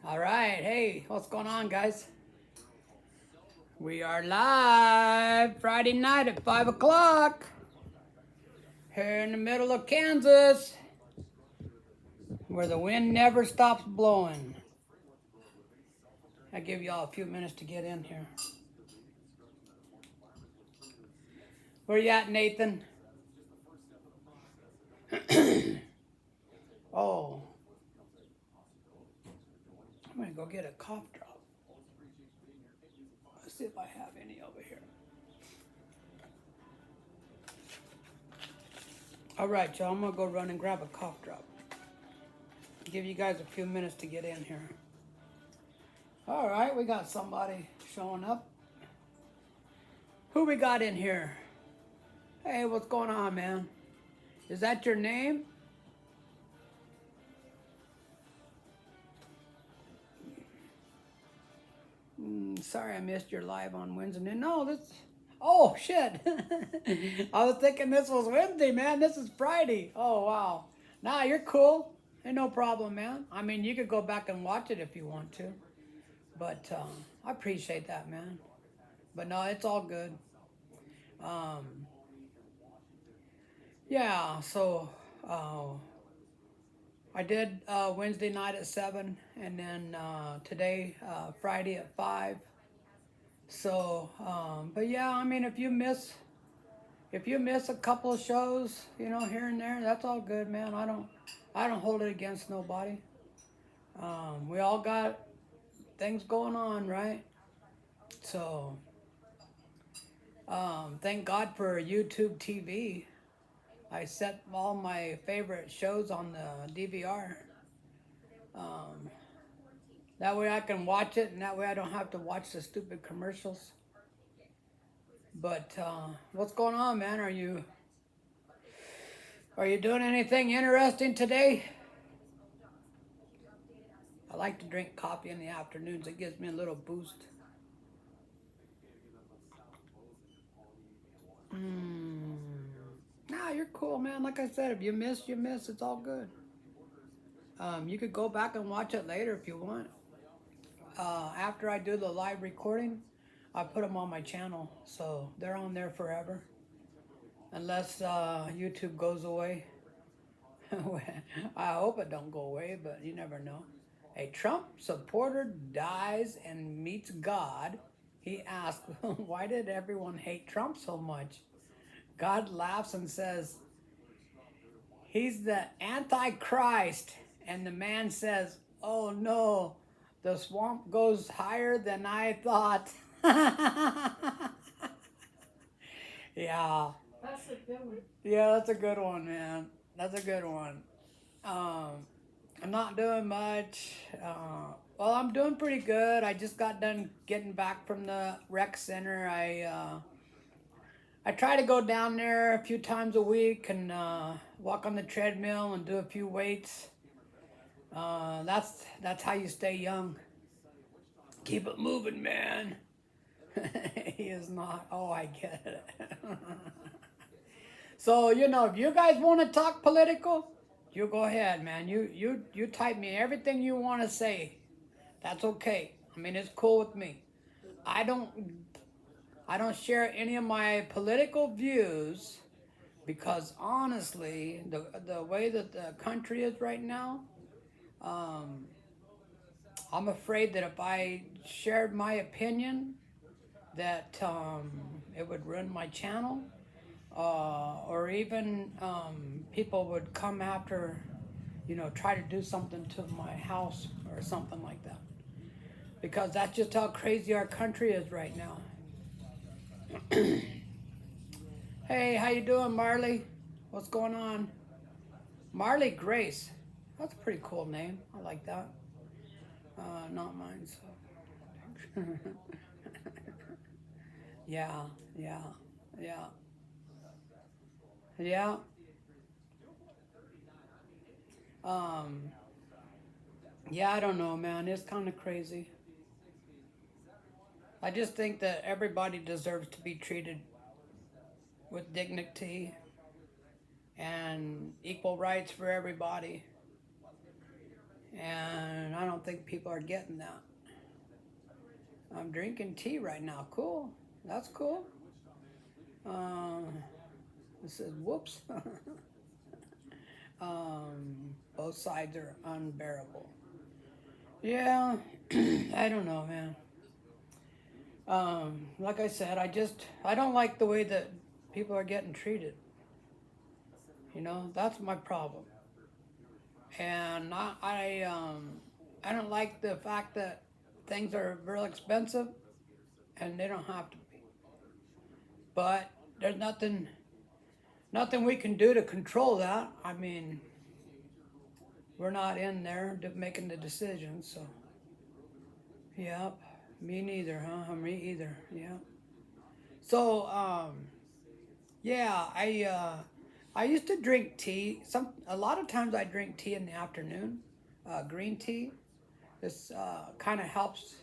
All right, hey, what's going on, guys? We are live Friday night at 5 o'clock here in the middle of Kansas where the wind never stops blowing. I give y'all a few minutes to get in here. Where you at, Nathan? Oh, I'm gonna go get a cough drop. Let's see if I have any over here. All right, y'all, I'm gonna go run and grab a cough drop. Give you guys a few minutes to get in here. All right, we got somebody showing up. Who we got in here? Hey, what's going on, man? Is that your name? Sorry I missed your live on Wednesday. No, this... Oh, shit. I was thinking this was Wednesday, man. This is Friday. Oh, wow. Nah, you're cool. Ain't no problem, man. I mean, you could go back and watch it if you want to. But I appreciate that, man. But no, it's all good. Yeah, so I did Wednesday night at 7, and then today, Friday at 5. So, but yeah, I mean, if you miss a couple of shows, you know, here and there, that's all good, man. I don't hold it against nobody. We all got things going on, right? So, thank God for YouTube TV. I set all my favorite shows on the DVR. That way I can watch it, and that way I don't have to watch the stupid commercials. But what's going on, man? Are you doing anything interesting today? I like to drink coffee in the afternoons. It gives me a little boost. Nah, you're cool, man. Like I said, if you miss, you miss. It's all good. You could go back and watch it later if you want. After I do the live recording, I put them on my channel, so they're on there forever. Unless YouTube goes away. I hope it don't go away, but you never know. A Trump supporter dies and meets God. He asked, why did everyone hate Trump so much? God laughs and says, he's the Antichrist. And the man says, oh no, the swamp goes higher than I thought. Yeah. That's a good one. Yeah, that's a good one, man. That's a good one. I'm not doing much. Well, I'm doing pretty good. I just got done getting back from the rec center. I try to go down there a few times a week and walk on the treadmill and do a few weights. That's how you stay young. Keep it moving, man. He is not. Oh, I get it. So, you know, if you guys want to talk political, you go ahead, man. You type me everything you want to say. That's okay. I mean, it's cool with me. I don't share any of my political views because honestly, the way that the country is right now, I'm afraid that if I shared my opinion, that it would ruin my channel, or even people would come after, you know, try to do something to my house or something like that. Because that's just how crazy our country is right now. Hey, how you doing, Marley? What's going on? Marley Grace. That's a pretty cool name. I like that. Not mine, so. Yeah, yeah, yeah, yeah. Um, yeah, I don't know, man. It's kind of crazy. I just think that everybody deserves to be treated with dignity and equal rights for everybody. And I don't don't think people are getting that. I'm drinking tea right now. Cool. That's cool. It says, whoops. Both sides are unbearable. Yeah, I don't know, man. Like I said, I don't like the way that people are getting treated. You know, that's my problem. And I don't like the fact that things are real expensive and they don't have to be. But there's nothing we can do to control that. I mean, we're not in there making the decisions, so. Yep, me neither, huh? Me either. Yeah. So, yeah, I used to drink tea. A lot of times I drink tea in the afternoon, green tea. This kind of helps.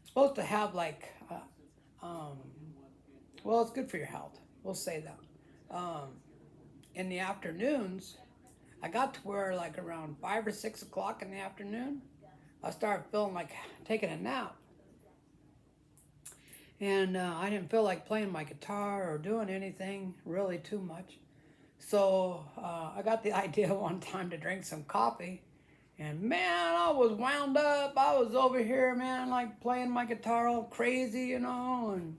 It's supposed to have like, well, it's good for your health. We'll say that. In the afternoons, I got to where like around 5 or 6 o'clock in the afternoon, I started feeling like taking a nap. And I didn't feel like playing my guitar or doing anything really too much. So I got the idea one time to drink some coffee. And man, I was wound up. I was over here, man, like playing my guitar all crazy, you know. And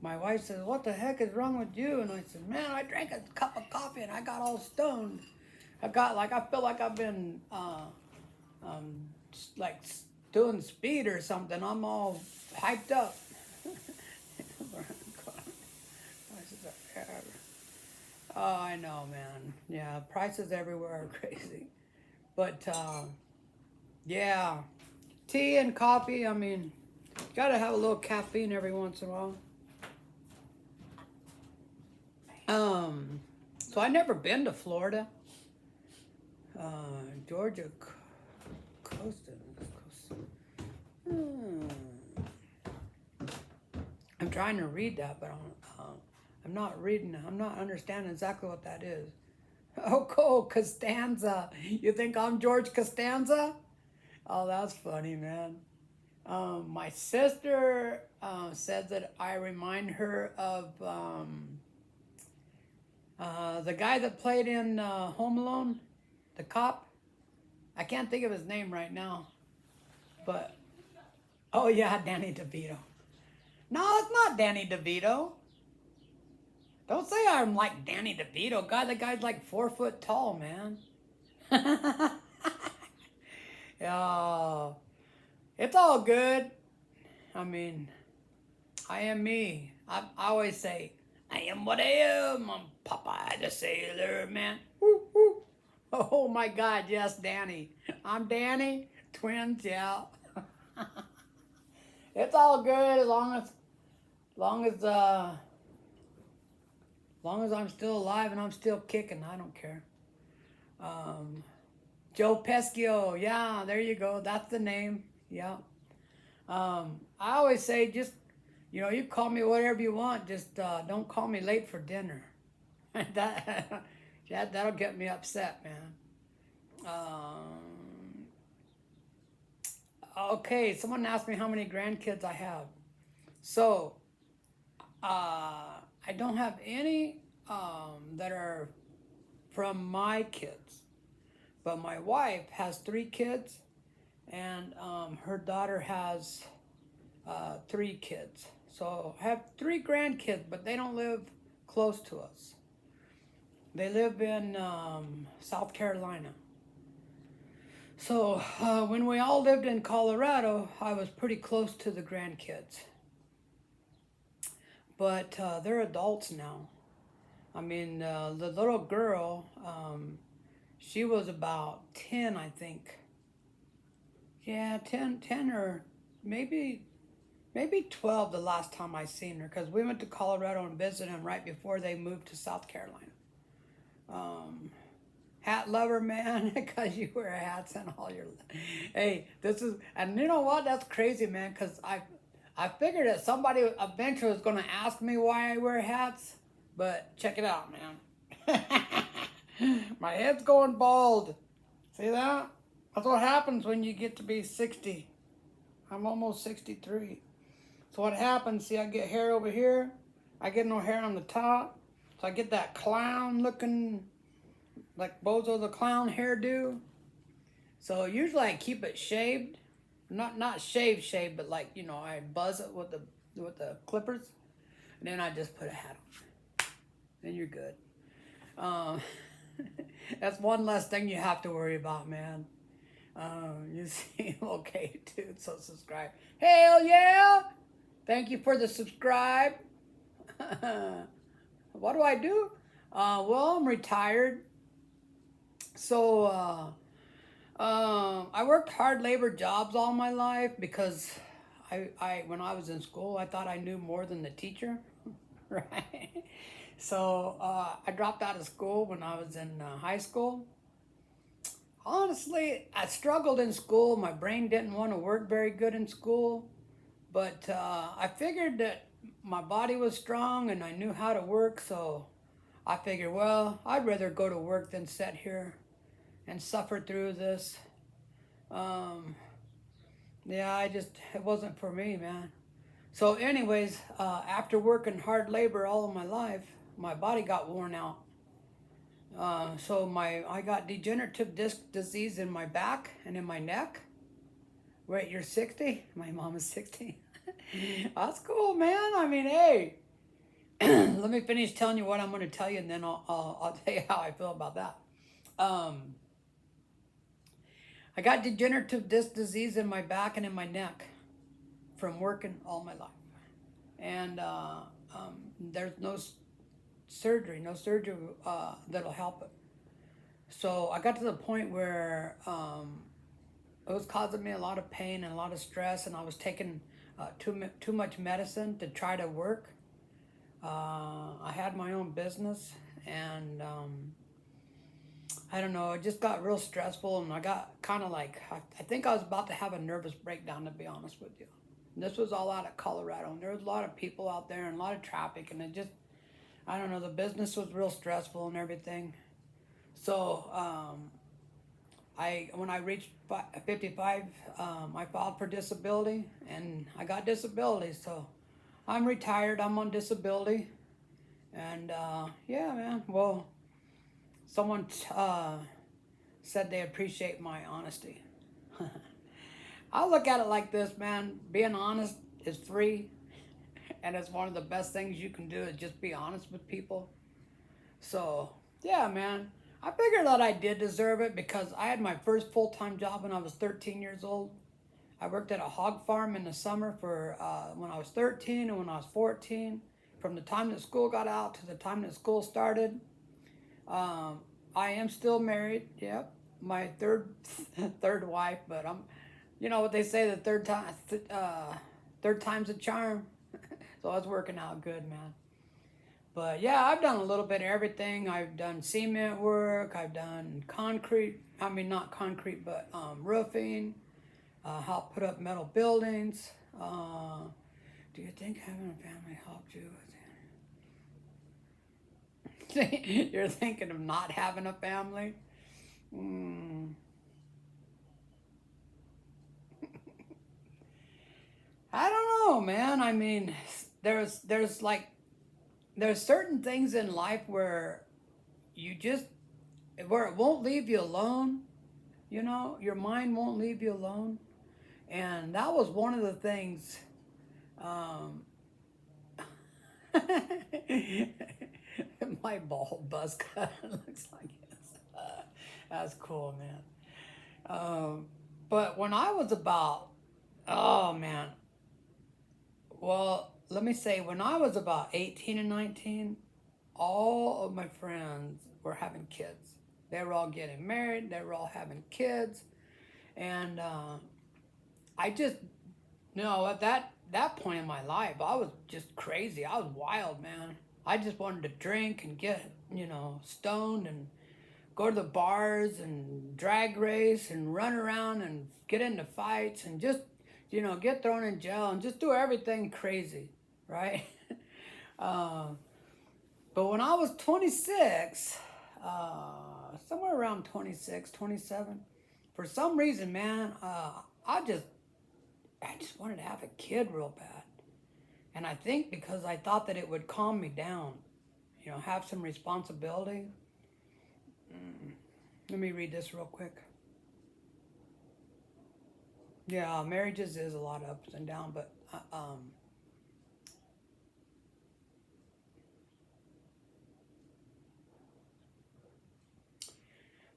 my wife says, what the heck is wrong with you? And I said, man, I drank a cup of coffee and I got all stoned. I feel like I've been like doing speed or something. I'm all hyped up. Oh, I know, man. Yeah, prices everywhere are crazy. But, yeah, tea and coffee, I mean, gotta have a little caffeine every once in a while. So I never been to Florida. Georgia coast. I'm trying to read that, but I'm not reading. I'm not understanding exactly what that is. Oh, cool, Costanza. You think I'm George Costanza? Oh, that's funny, man. My sister said that I remind her of the guy that played in Home Alone, the cop. I can't think of his name right now, but oh yeah, Danny DeVito. No, it's not Danny DeVito. Don't say I'm like Danny DeVito. God, the guy's like 4 foot tall, man. Yeah, it's all good. I mean, I am me. I always say, I am what I am. I'm Popeye the Sailor Man. Woo, woo. Oh my God, yes, Danny. I'm Danny. Twins, yeah. It's all good as long as I'm still alive and I'm still kicking. I don't care. Joe Pescio, yeah, there you go. That's the name. Yeah. I always say, just you call me whatever you want. Just don't call me late for dinner. That'll get me upset, man. Okay, someone asked me how many grandkids I have. So, I don't have any that are from my kids, but my wife has 3 kids, and her daughter has 3 kids. So I have 3 grandkids, but they don't live close to us. They live in South Carolina. So when we all lived in Colorado, I was pretty close to the grandkids. But they're adults now. I mean, the little girl, she was about 10, I think. Yeah, 10 or maybe 12 the last time I seen her, because we went to Colorado and visited them right before they moved to South Carolina. Hat lover, man, because you wear hats and all your... Hey, and you know what? That's crazy, man, because I figured that somebody eventually was going to ask me why I wear hats, but check it out, man. My head's going bald. See that? That's what happens when you get to be 60. I'm almost 63. So what happens, see, I get hair over here. I get no hair on the top. So I get that clown looking, like Bozo the Clown hairdo. So usually I keep it shaved. Not shaved, but like, I buzz it with the clippers. And then I just put a hat on. Then you're good. Um, that's one less thing you have to worry about, man. You seem okay, dude. So subscribe. Hell yeah! Thank you for the subscribe. What do I do? Well, I'm retired. So I worked hard labor jobs all my life because when I was in school, I thought I knew more than the teacher, right? So I dropped out of school when I was in high school. Honestly, I struggled in school. My brain didn't want to work very good in school, but I figured that my body was strong and I knew how to work, so I figured, well, I'd rather go to work than sit here and suffer through this. Um, yeah, it wasn't for me, man. So anyways, after working hard labor all of my life, my body got worn out. So I got degenerative disc disease in my back and in my neck. Wait, you're 60? My mom is 60. That's cool, man. I mean, hey, let me finish telling you what I'm going to tell you, and then I'll tell you how I feel about that. I got degenerative disc disease in my back and in my neck from working all my life. And there's no surgery that'll help it. So I got to the point where it was causing me a lot of pain and a lot of stress, and I was taking too much medicine to try to work. I had my own business, and I don't know, it just got real stressful, and I got kind of like, I think I was about to have a nervous breakdown, to be honest with you. And this was all out of Colorado, and there was a lot of people out there and a lot of traffic, and it just, I don't know, the business was real stressful and everything. So when I reached 55, I filed for disability, and I got disability, so I'm retired, I'm on disability, and yeah, man, well, someone said they appreciate my honesty. I look at it like this, man. Being honest is free, and it's one of the best things you can do is just be honest with people. So, yeah, man. I figured that I did deserve it because I had my first full-time job when I was 13 years old. I worked at a hog farm in the summer for when I was 13 and when I was 14. From the time that school got out to the time that school started. I am still married. Yep, my third wife. But you know what they say, the third time's a charm. So I was working out good, man. But yeah, I've done a little bit of everything. I've done cement work. I've done concrete. I mean, not concrete, but roofing. Helped put up metal buildings. Do you think having a family helped you with it? You're thinking of not having a family? I don't know, man. I mean, there's certain things in life where where it won't leave you alone. Your mind won't leave you alone. And that was one of the things. Um, my bald buzz cut looks like this. That's cool, man. But when I was about, oh man, well, let me say, when I was about 18 and 19, all of my friends were having kids. They were all getting married. They were all having kids. And I just, at that point in my life, I was just crazy. I was wild, man. I just wanted to drink and get, stoned and go to the bars and drag race and run around and get into fights and just, get thrown in jail and just do everything crazy, right? But when I was 26, somewhere around 26, 27, for some reason, man, I just wanted to have a kid real bad. And I think because I thought that it would calm me down, you know, have some responsibility. Let me read this real quick. Yeah, marriages is a lot of ups and downs, but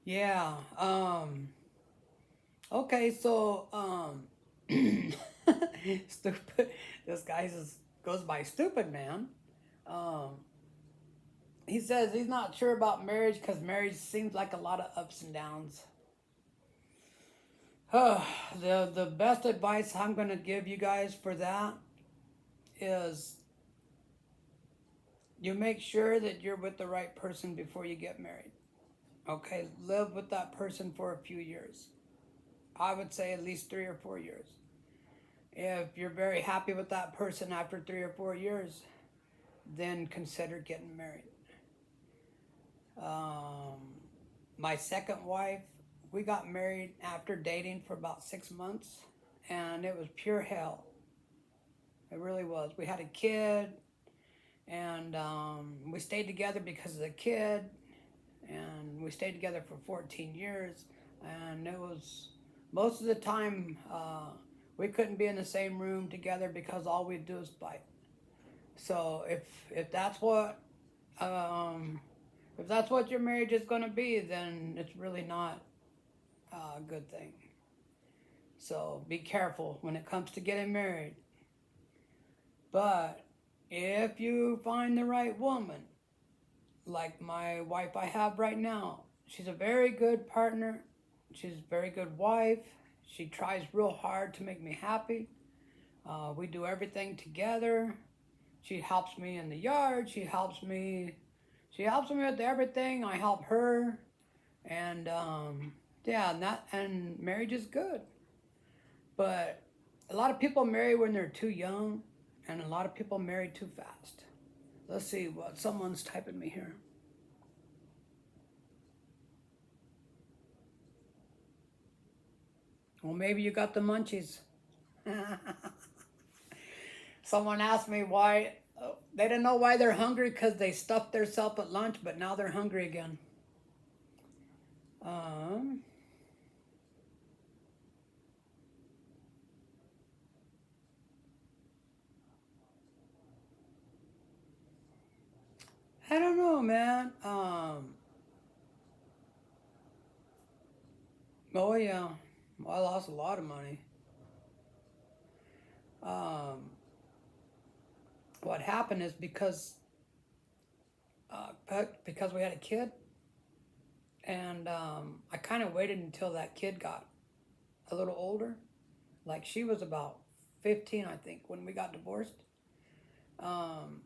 yeah. Okay, so stupid. This guy just goes by stupid man. Um, he says he's not sure about marriage because marriage seems like a lot of ups and downs. The best advice I'm gonna give you guys for that is you make sure that you're with the right person before you get married. Okay, live with that person for a few years. I would say at least 3 or 4 years. If you're very happy with that person after 3 or 4 years, then consider getting married. Um, my second wife, we got married after dating for about 6 months, and it was pure hell. It really was. We had a kid, and we stayed together because of the kid, and we stayed together for 14 years, and it was most of the time we couldn't be in the same room together because all we'd do is fight. So if that's what um, if that's what your marriage is going to be, then it's really not a good thing. So be careful when it comes to getting married. But if you find the right woman, like my wife I have right now, she's a very good partner. She's a very good wife. She tries real hard to make me happy. We do everything together. She helps me in the yard. She helps me. She helps me with everything. I help her, and yeah, and marriage is good. But a lot of people marry when they're too young, and a lot of people marry too fast. Let's see what someone's typing me here. Well, maybe you got the munchies. Someone asked me why they didn't know why they're hungry because they stuffed themselves at lunch, but now they're hungry again. Um, I don't know, man. Oh yeah, well, I lost a lot of money. Um, what happened is because we had a kid, and I kind of waited until that kid got a little older. Like she was about 15, I think, when we got divorced. Um,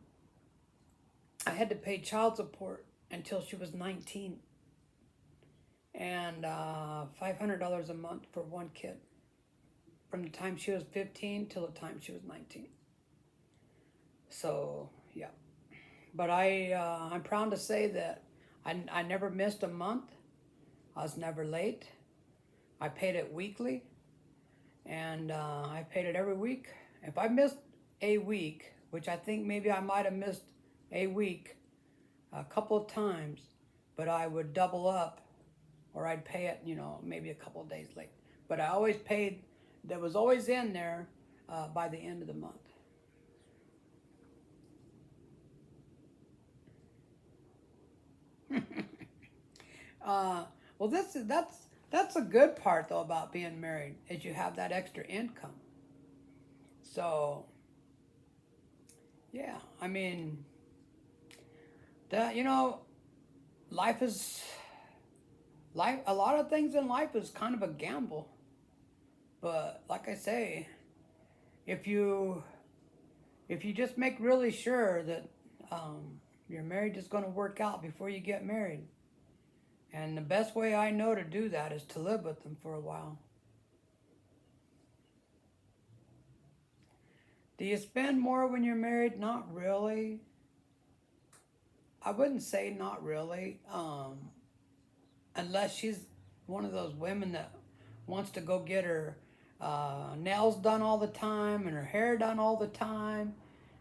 I had to pay child support until she was 19, and $500 a month for one kid from the time she was 15 till the time she was 19. So yeah, but I'm proud to say that I never missed a month. I was never late. I paid it weekly, and I paid it every week. If I missed a week, which I think maybe I might have missed a week a couple of times, but I would double up, or I'd pay it, you know, maybe a couple of days late. But I always paid. That was always in there by the end of the month. uh, well, that's a good part though about being married is you have that extra income. So yeah, I mean that life is life. A lot of things in life is kind of a gamble. But like I say, if you if you just make really sure that your marriage is going to work out before you get married, and the best way I know to do that is to live with them for a while. Do you spend more when you're married? Not really. I wouldn't say not really, unless she's one of those women that wants to go get her nails done all the time and her hair done all the time,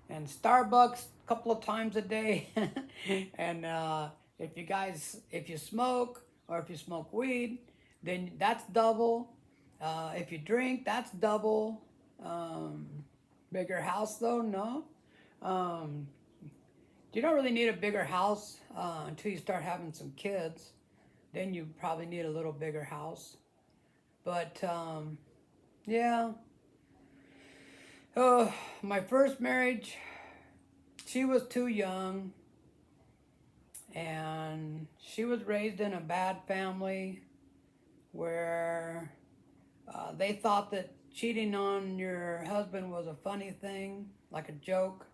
and Starbucks a couple of times a day. And if you smoke or if you smoke weed, then that's double. If you drink, that's double. Um, Bigger house though, no. Um, you don't really need a bigger house until you start having some kids. Then you probably need a little bigger house. But yeah, oh, my first marriage, she was too young, and she was raised in a bad family where they thought that cheating on your husband was a funny thing, like a joke.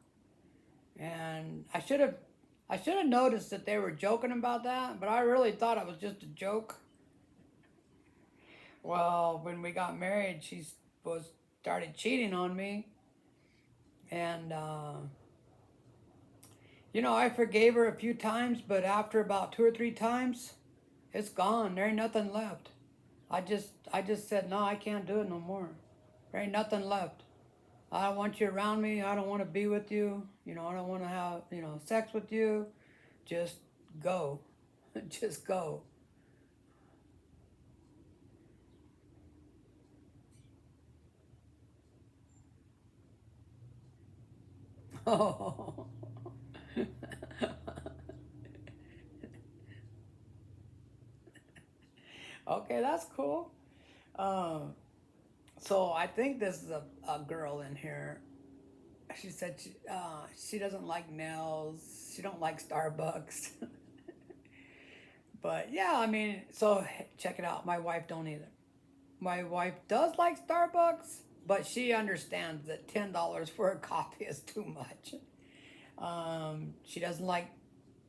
And I should have noticed that they were joking about that, but I really thought it was just a joke. Well, when we got married, she was started cheating on me, and I forgave her a few times, but after about 2 or 3 times, it's gone. There ain't nothing left. I just said no, I can't do it no more. There ain't nothing left. I don't want you around me. I don't want to be with you. I don't want to have sex with you. Just go, just go. Oh. Okay, that's cool. Um, so I think this is a girl in here. She said she doesn't like nails. She don't like Starbucks. But yeah, I mean, so check it out. My wife don't either. My wife does like Starbucks, but she understands that $10 for a coffee is too much. She doesn't like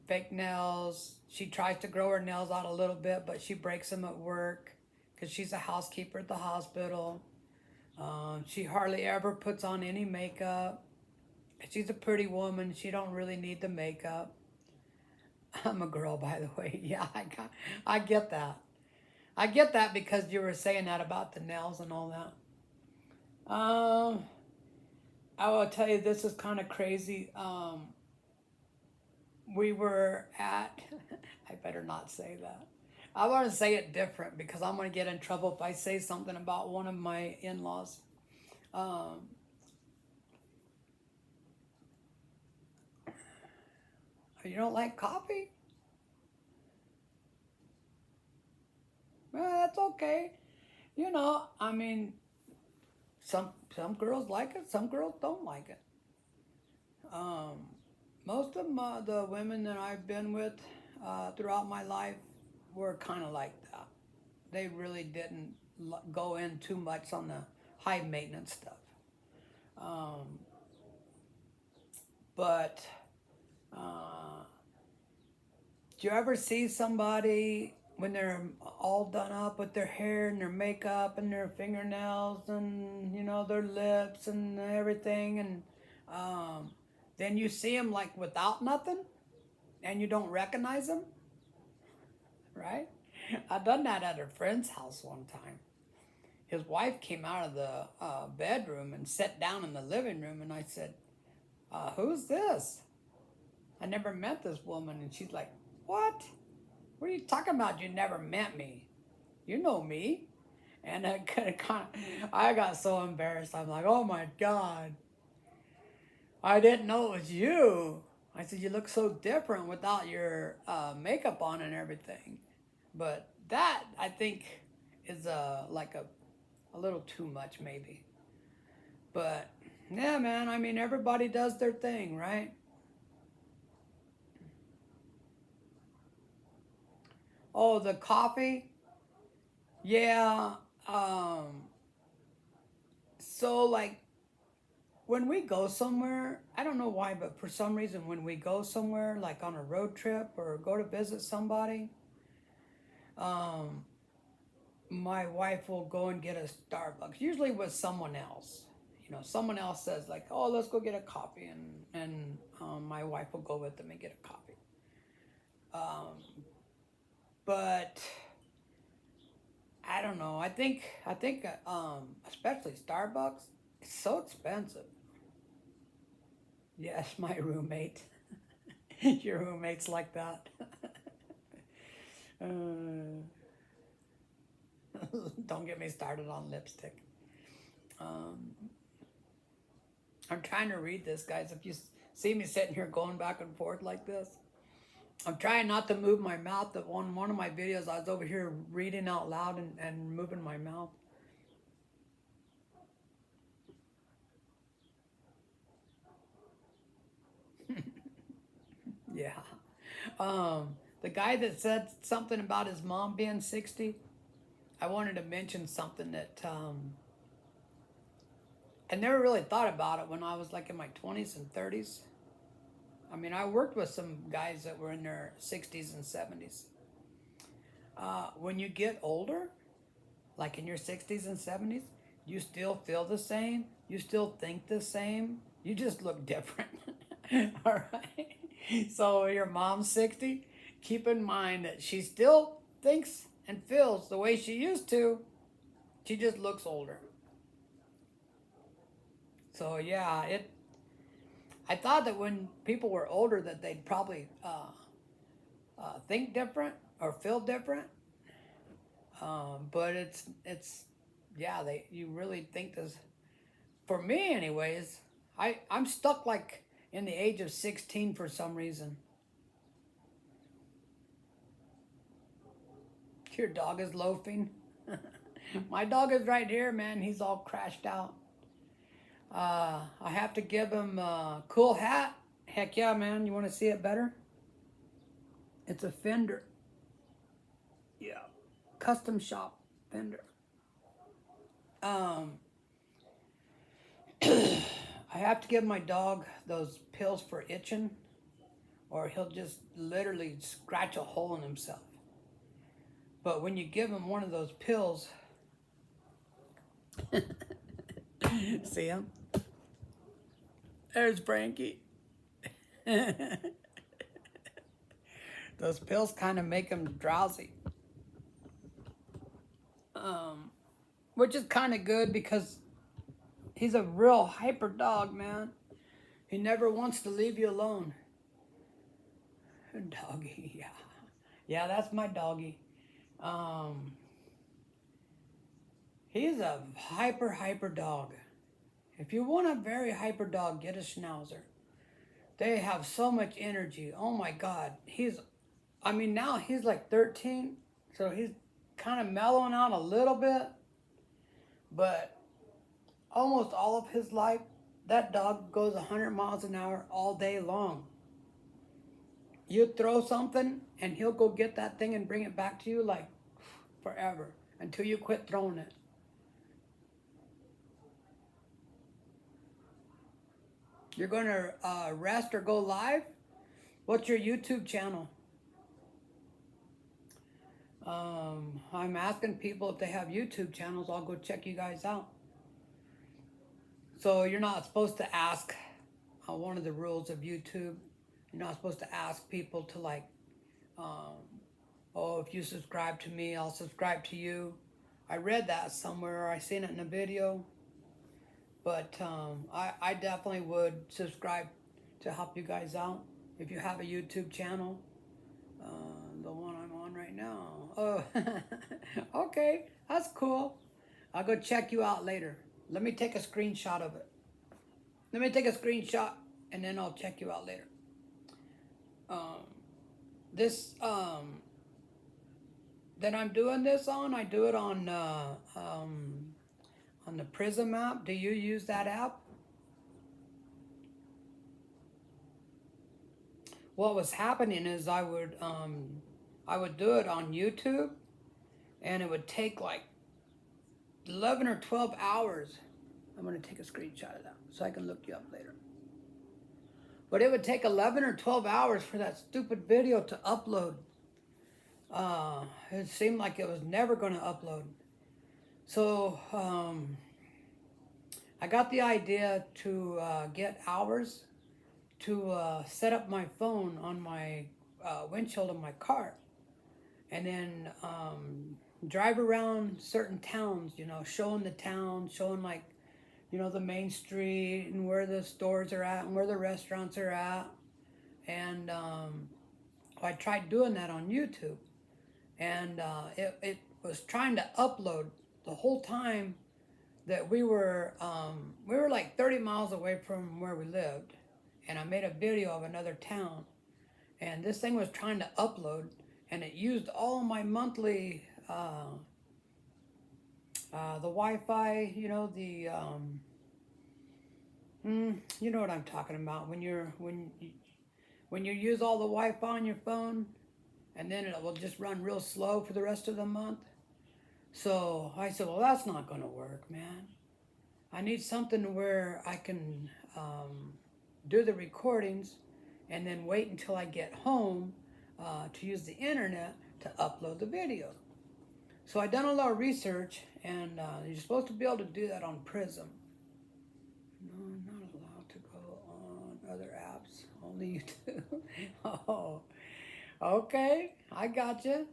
fake nails. She tries to grow her nails out a little bit, but she breaks them at work because she's a housekeeper at the hospital. She hardly ever puts on any makeup. She's a pretty woman. She don't really need the makeup. I'm a girl, by the way. Yeah, I get that. I get that because you were saying that about the nails and all that. I will tell you, this is kind of crazy. We were at, I better not say that. I want to say it different because I'm going to get in trouble if I say something about one of my in laws. Um, you don't like coffee? Well, that's okay. I mean, some girls like it, some girls don't like it. Um, Most of the women that I've been with throughout my life were kind of like that. They really didn't go in too much on the high maintenance stuff. Um, but uh, do you ever see somebody when they're all done up with their hair and their makeup and their fingernails and their lips and everything, and um, then you see them like without nothing and you don't recognize them, right? I done that at a friend's house one time. His wife came out of the bedroom and sat down in the living room, and I said, "Who's this? I never met this woman." And she's like, "What? What are you talking about? You never met me. You know me." And I got so embarrassed. I'm like, "Oh my God, I didn't know it was you." I said, "You look so different without your makeup on and everything." But that, I think, is like a little too much maybe. But yeah, man, I mean, everybody does their thing, right? Oh, the coffee? Yeah. Um, so like when we go somewhere, I don't know why, but for some reason when we go somewhere like on a road trip or go to visit somebody, um, my wife will go and get a Starbucks, usually with someone else. Someone else says like, "Oh, let's go get a coffee," and my wife will go with them and get a coffee. Um, but I don't know. I think especially Starbucks, it's so expensive. Yes, my roommate. Your roommate's like that. uh, don't get me started on lipstick. Um, I'm trying to read this, guys. If you see me sitting here going back and forth like this, I'm trying not to move my mouth. That one of my videos, I was over here reading out loud and moving my mouth. Yeah. The guy that said something about his mom being 60, I wanted to mention something that I never really thought about it when I was like in my 20s and 30s. I mean, I worked with some guys that were in their 60s and 70s. When you get older, like in your 60s and 70s, you still feel the same, you still think the same, you just look different. All right. So your mom's 60, keep in mind that she still thinks and feels the way she used to, she just looks older. So yeah, it I thought that when people were older that they'd probably think different or feel different. But it's yeah, they you really think this. For me, anyways, I'm stuck like in the age of 16 for some reason. Your dog is loafing. My dog is right here, man. He's all crashed out. I have to give him a cool hat. Heck yeah, man. You want to see it better? It's a Fender. Yeah. Custom shop Fender. Um, I have to give my dog those pills for itching, or he'll just literally scratch a hole in himself. But when you give him one of those pills, see him? There's Frankie. Those pills kind of make him drowsy, um, which is kind of good because he's a real hyper dog, man. He never wants to leave you alone. Doggy, yeah. Yeah, that's my doggy. Um, he's a hyper dog. If you want a very hyper dog, get a schnauzer. They have so much energy. Oh my God. I mean, now he's like 13, so he's kind of mellowing out a little bit, but almost all of his life, that dog goes 100 miles an hour all day long. You throw something, and he'll go get that thing and bring it back to you like forever until you quit throwing it. You're going to rest or go live? What's your YouTube channel? I'm asking people if they have YouTube channels. I'll go check you guys out. So you're not supposed to ask. One of the rules of YouTube, you're not supposed to ask people to like, um, oh, if you subscribe to me, I'll subscribe to you. I read that somewhere, or I seen it in a video. But I definitely would subscribe to help you guys out. If you have a YouTube channel, the one I'm on right now. Oh, okay, that's cool. I'll go check you out later. Let me take a screenshot of it. Let me take a screenshot and then I'll check you out later. Um, this that I'm doing this on, I do it on the Prism app. Do you use that app? What was happening is I would do it on YouTube, and it would take like 11 or 12 hours. I'm going to take a screenshot of that so I can look you up later. But it would take 11 or 12 hours for that stupid video to upload. It seemed like it was never going to upload. So I got the idea to get hours to set up my phone on my windshield of my car. And then drive around certain towns, you know, showing the town, showing like, you know, the main street and where the stores are at and where the restaurants are at. And I tried doing that on YouTube. And it was trying to upload the whole time that we were like 30 miles away from where we lived. And I made a video of another town. And this thing was trying to upload. And it used all my monthly, the Wi-Fi, you know, you know what I'm talking about. When you use all the Wi-Fi on your phone, and then it will just run real slow for the rest of the month. So I said, well, that's not going to work, man. I need something where I can do the recordings and then wait until I get home to use the internet to upload the video. So I done a lot of research, and you're supposed to be able to do that on Prism. No, I'm not allowed to go on other apps, only YouTube. Oh, okay, I got you.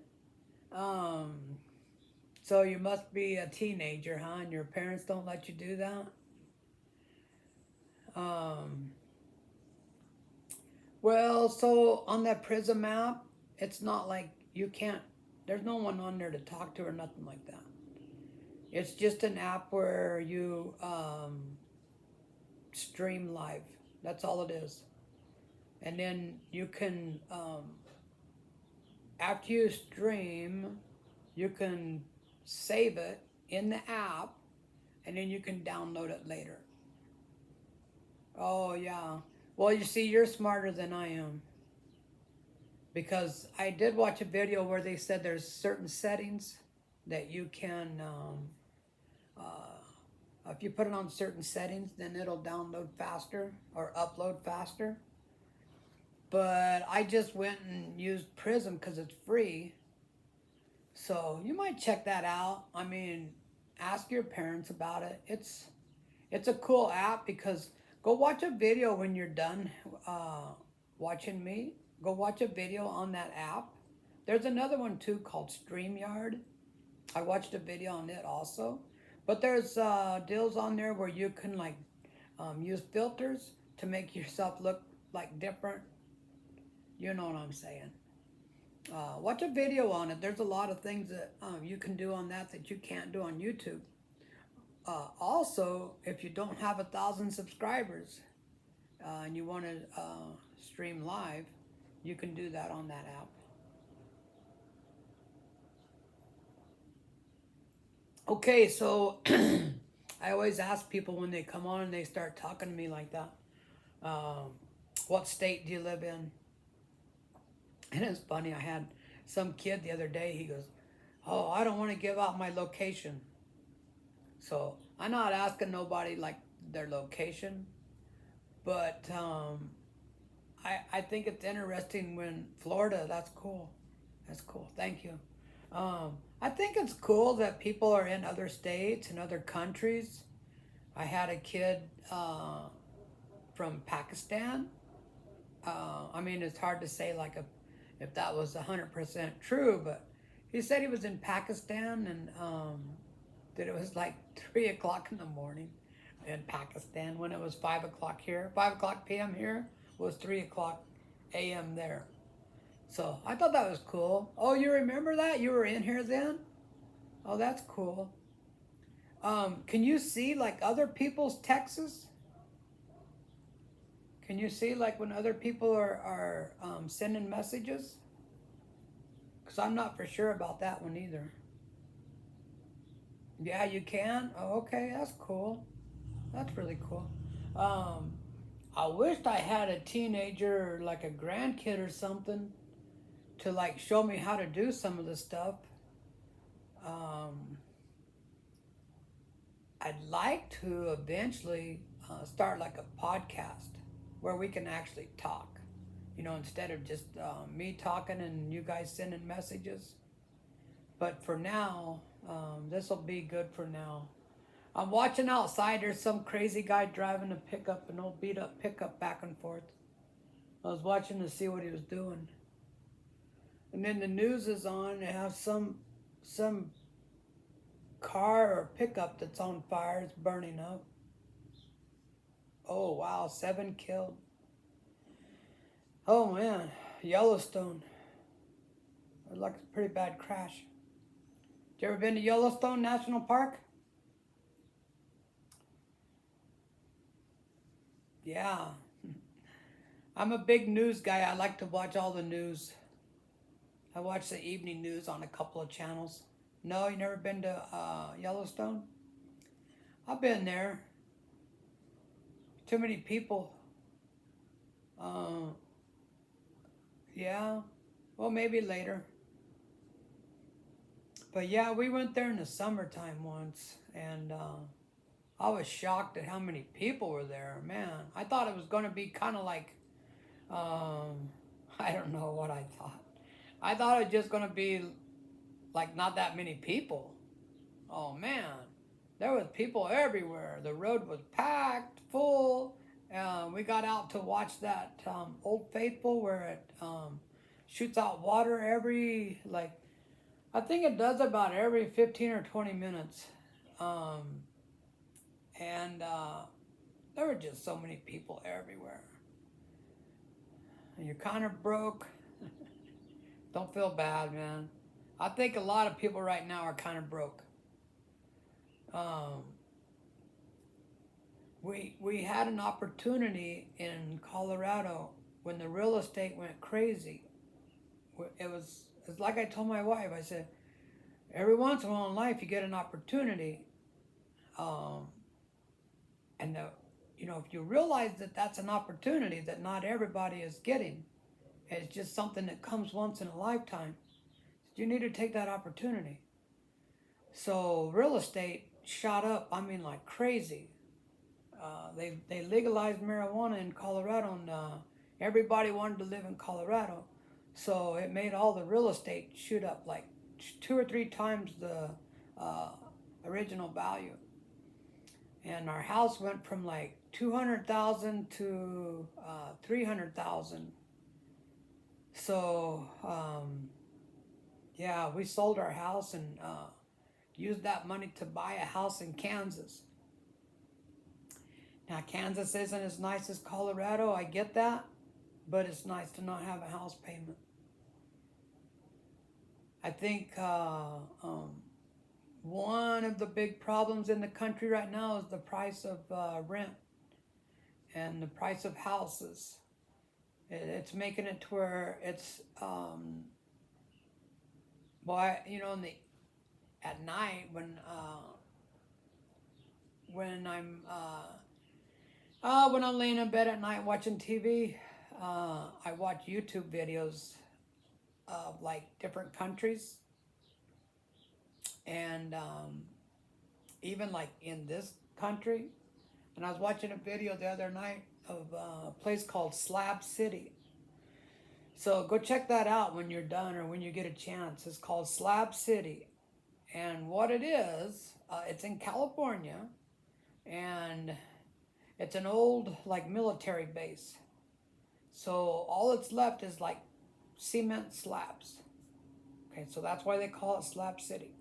So you must be a teenager, huh? And your parents don't let you do that? Well, so on that Prism app, it's not like you can't, there's no one on there to talk to or nothing like that. It's just an app where you stream live. That's all it is. And then you can, after you stream, you can save it in the app, and then you can download it later. Oh, yeah. Well, you see, you're smarter than I am. Because I did watch a video where they said there's certain settings that you can, if you put it on certain settings, then it'll download faster or upload faster. But I just went and used Prism because it's free. So you might check that out. I mean, ask your parents about it. It's a cool app because go watch a video when you're done watching me. Go watch a video on that app. There's another one too called StreamYard. I watched a video on it also. But there's deals on there where you can like use filters to make yourself look like different. You know what I'm saying. Watch a video on it. There's a lot of things that you can do on that that you can't do on YouTube. Also, if you don't have 1,000 subscribers and you want to stream live, you can do that on that app. Okay, so I always ask people when they come on and they start talking to me like that, what state do you live in? And it's funny, I had some kid the other day, he goes, oh, I don't want to give out my location. So I'm not asking nobody like their location, but I think it's interesting when Florida, that's cool. That's cool, thank you. I think it's cool that people are in other states and other countries. I had a kid from Pakistan. I mean, it's hard to say like if that was 100% true, but he said he was in Pakistan and that it was like 3 o'clock in the morning in Pakistan when it was 5 o'clock here. 5 o'clock p.m. here was 3 o'clock a.m. there. So I thought that was cool. Oh, you remember that? You were in here then? Oh, that's cool. Can you see like other people's texts? Can you see like when other people are sending messages? Because I'm not for sure about that one either. Yeah, you can? Oh, okay, that's cool. That's really cool. I wished I had a teenager, like a grandkid or something, to like show me how to do some of the stuff. I'd like to eventually start like a podcast where we can actually talk, you know, instead of just me talking and you guys sending messages. But for now, this will be good for now. I'm watching outside. There's some crazy guy driving a pickup, an old beat up pickup back and forth. I was watching to see what he was doing. And then the news is on. They have some some car or pickup that's on fire. It's burning up. Oh wow, 7 killed. Oh man, Yellowstone. It looks like a pretty bad crash. You ever been to Yellowstone National Park? Yeah. I'm a big news guy. I like to watch all the news. I watch the evening news on a couple of channels. No, you never been to Yellowstone? I've been there. Too many people. Uh, yeah. Well, maybe later. But yeah, we went there in the summertime once, and I was shocked at how many people were there. Man, I thought it was going to be kind of like, I don't know what I thought. I thought it was just going to be like not that many people. Oh man, there was people everywhere. The road was packed, full. We got out to watch that Old Faithful where it shoots out water every, like, I think it does about every 15 or 20 minutes. Um, and there were just so many people everywhere. And you're kind of broke. Don't feel bad, man. I think a lot of people right now are kind of broke. Um, we had an opportunity in Colorado when the real estate went crazy. It's like I told my wife. I said, every once in a while in life you get an opportunity, um, and if you realize that that's an opportunity that not everybody is getting, it's just something that comes once in a lifetime. You need to take that opportunity. So real estate shot up. I mean, like crazy. They legalized marijuana in Colorado, and everybody wanted to live in Colorado. So it made all the real estate shoot up like 2 or 3 times the uh, original value. And our house went from like 200,000 to 300,000. So yeah, we sold our house and used that money to buy a house in Kansas. Now, Kansas isn't as nice as Colorado, I get that, but it's nice to not have a house payment. I think one of the big problems in the country right now is the price of rent and the price of houses. It's making it to where it's, at night when I'm laying in bed at night watching TV, I watch YouTube videos of like different countries, and even like in this country. And I was watching a video the other night of a place called Slab City. So go check that out when you're done or when you get a chance. It's called Slab City. And what it is, it's in California, and it's an old like military base. So all that's left is like cement slabs. Okay, so that's why they call it Slab City.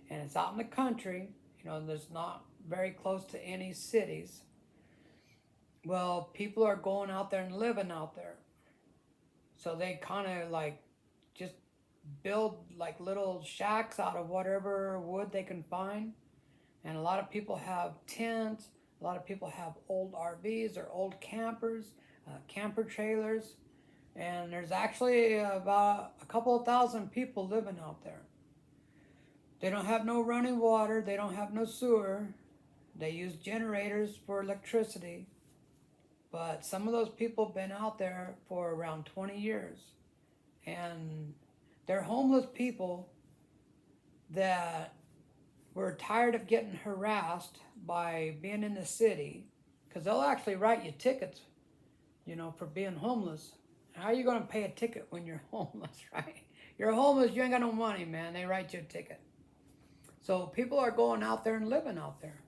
And it's out in the country, there's not very close to any cities. Well, people are going out there and living out there. So they kind of like just build like little shacks out of whatever wood they can find. And a lot of people have tents. A lot of people have old RVs or old campers, camper trailers. And there's actually about a couple of thousand people living out there. They don't have no running water. They don't have no sewer. They use generators for electricity. But some of those people have been out there for around 20 years. And they're homeless people that were tired of getting harassed by being in the city. Because they'll actually write you tickets, for being homeless. How are you going to pay a ticket when you're homeless, right? You're homeless, you ain't got no money, man. They write you a ticket. So people are going out there and living out there.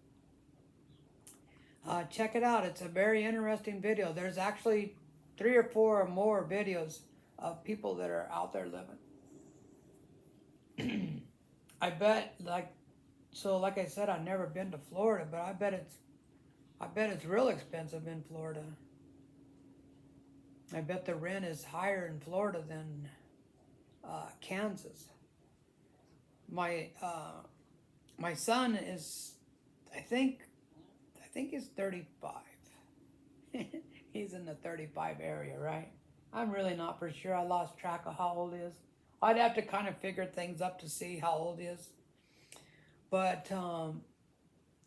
Check it out. It's a very interesting video. There's actually 3 or 4 or more videos of people that are out there living. I bet like I said, I've never been to Florida, but I bet it's real expensive in Florida. I bet the rent is higher in Florida than Kansas. My my son is, I think I think he's 35. He's in the 35 area, right? I'm really not for sure. I lost track of how old he is. I'd have to kind of figure things up to see how old he is. But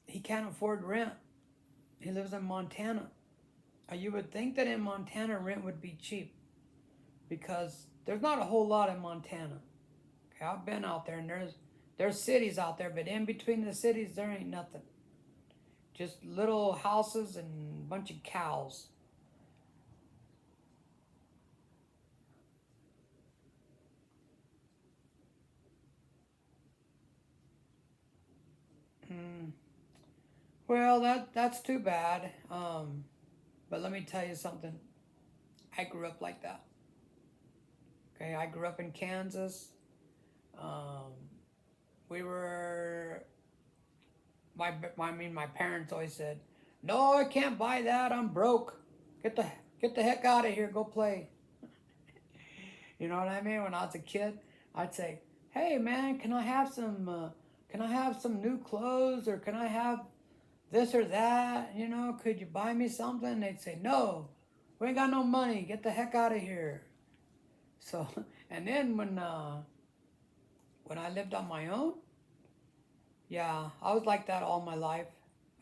he can't afford rent. He lives in Montana. You would think that in Montana rent would be cheap because there's not a whole lot in Montana. Okay, I've been out there and there's cities out there, but in between the cities there ain't nothing. Just little houses and a bunch of cows. Mm. Well, that's too bad. But let me tell you something. I grew up like that. Okay, I grew up in Kansas. Um, we were my parents always said, "No, I can't buy that. I'm broke. Get the get the heck out of here. Go play." You know what I mean? When I was a kid, I'd say, "Hey, man, can I have some new clothes, or can I have this or that? You know, could you buy me something?" They'd say, "No, we ain't got no money. Get the heck out of here." So, and then when I lived on my own, yeah, I was like that all my life.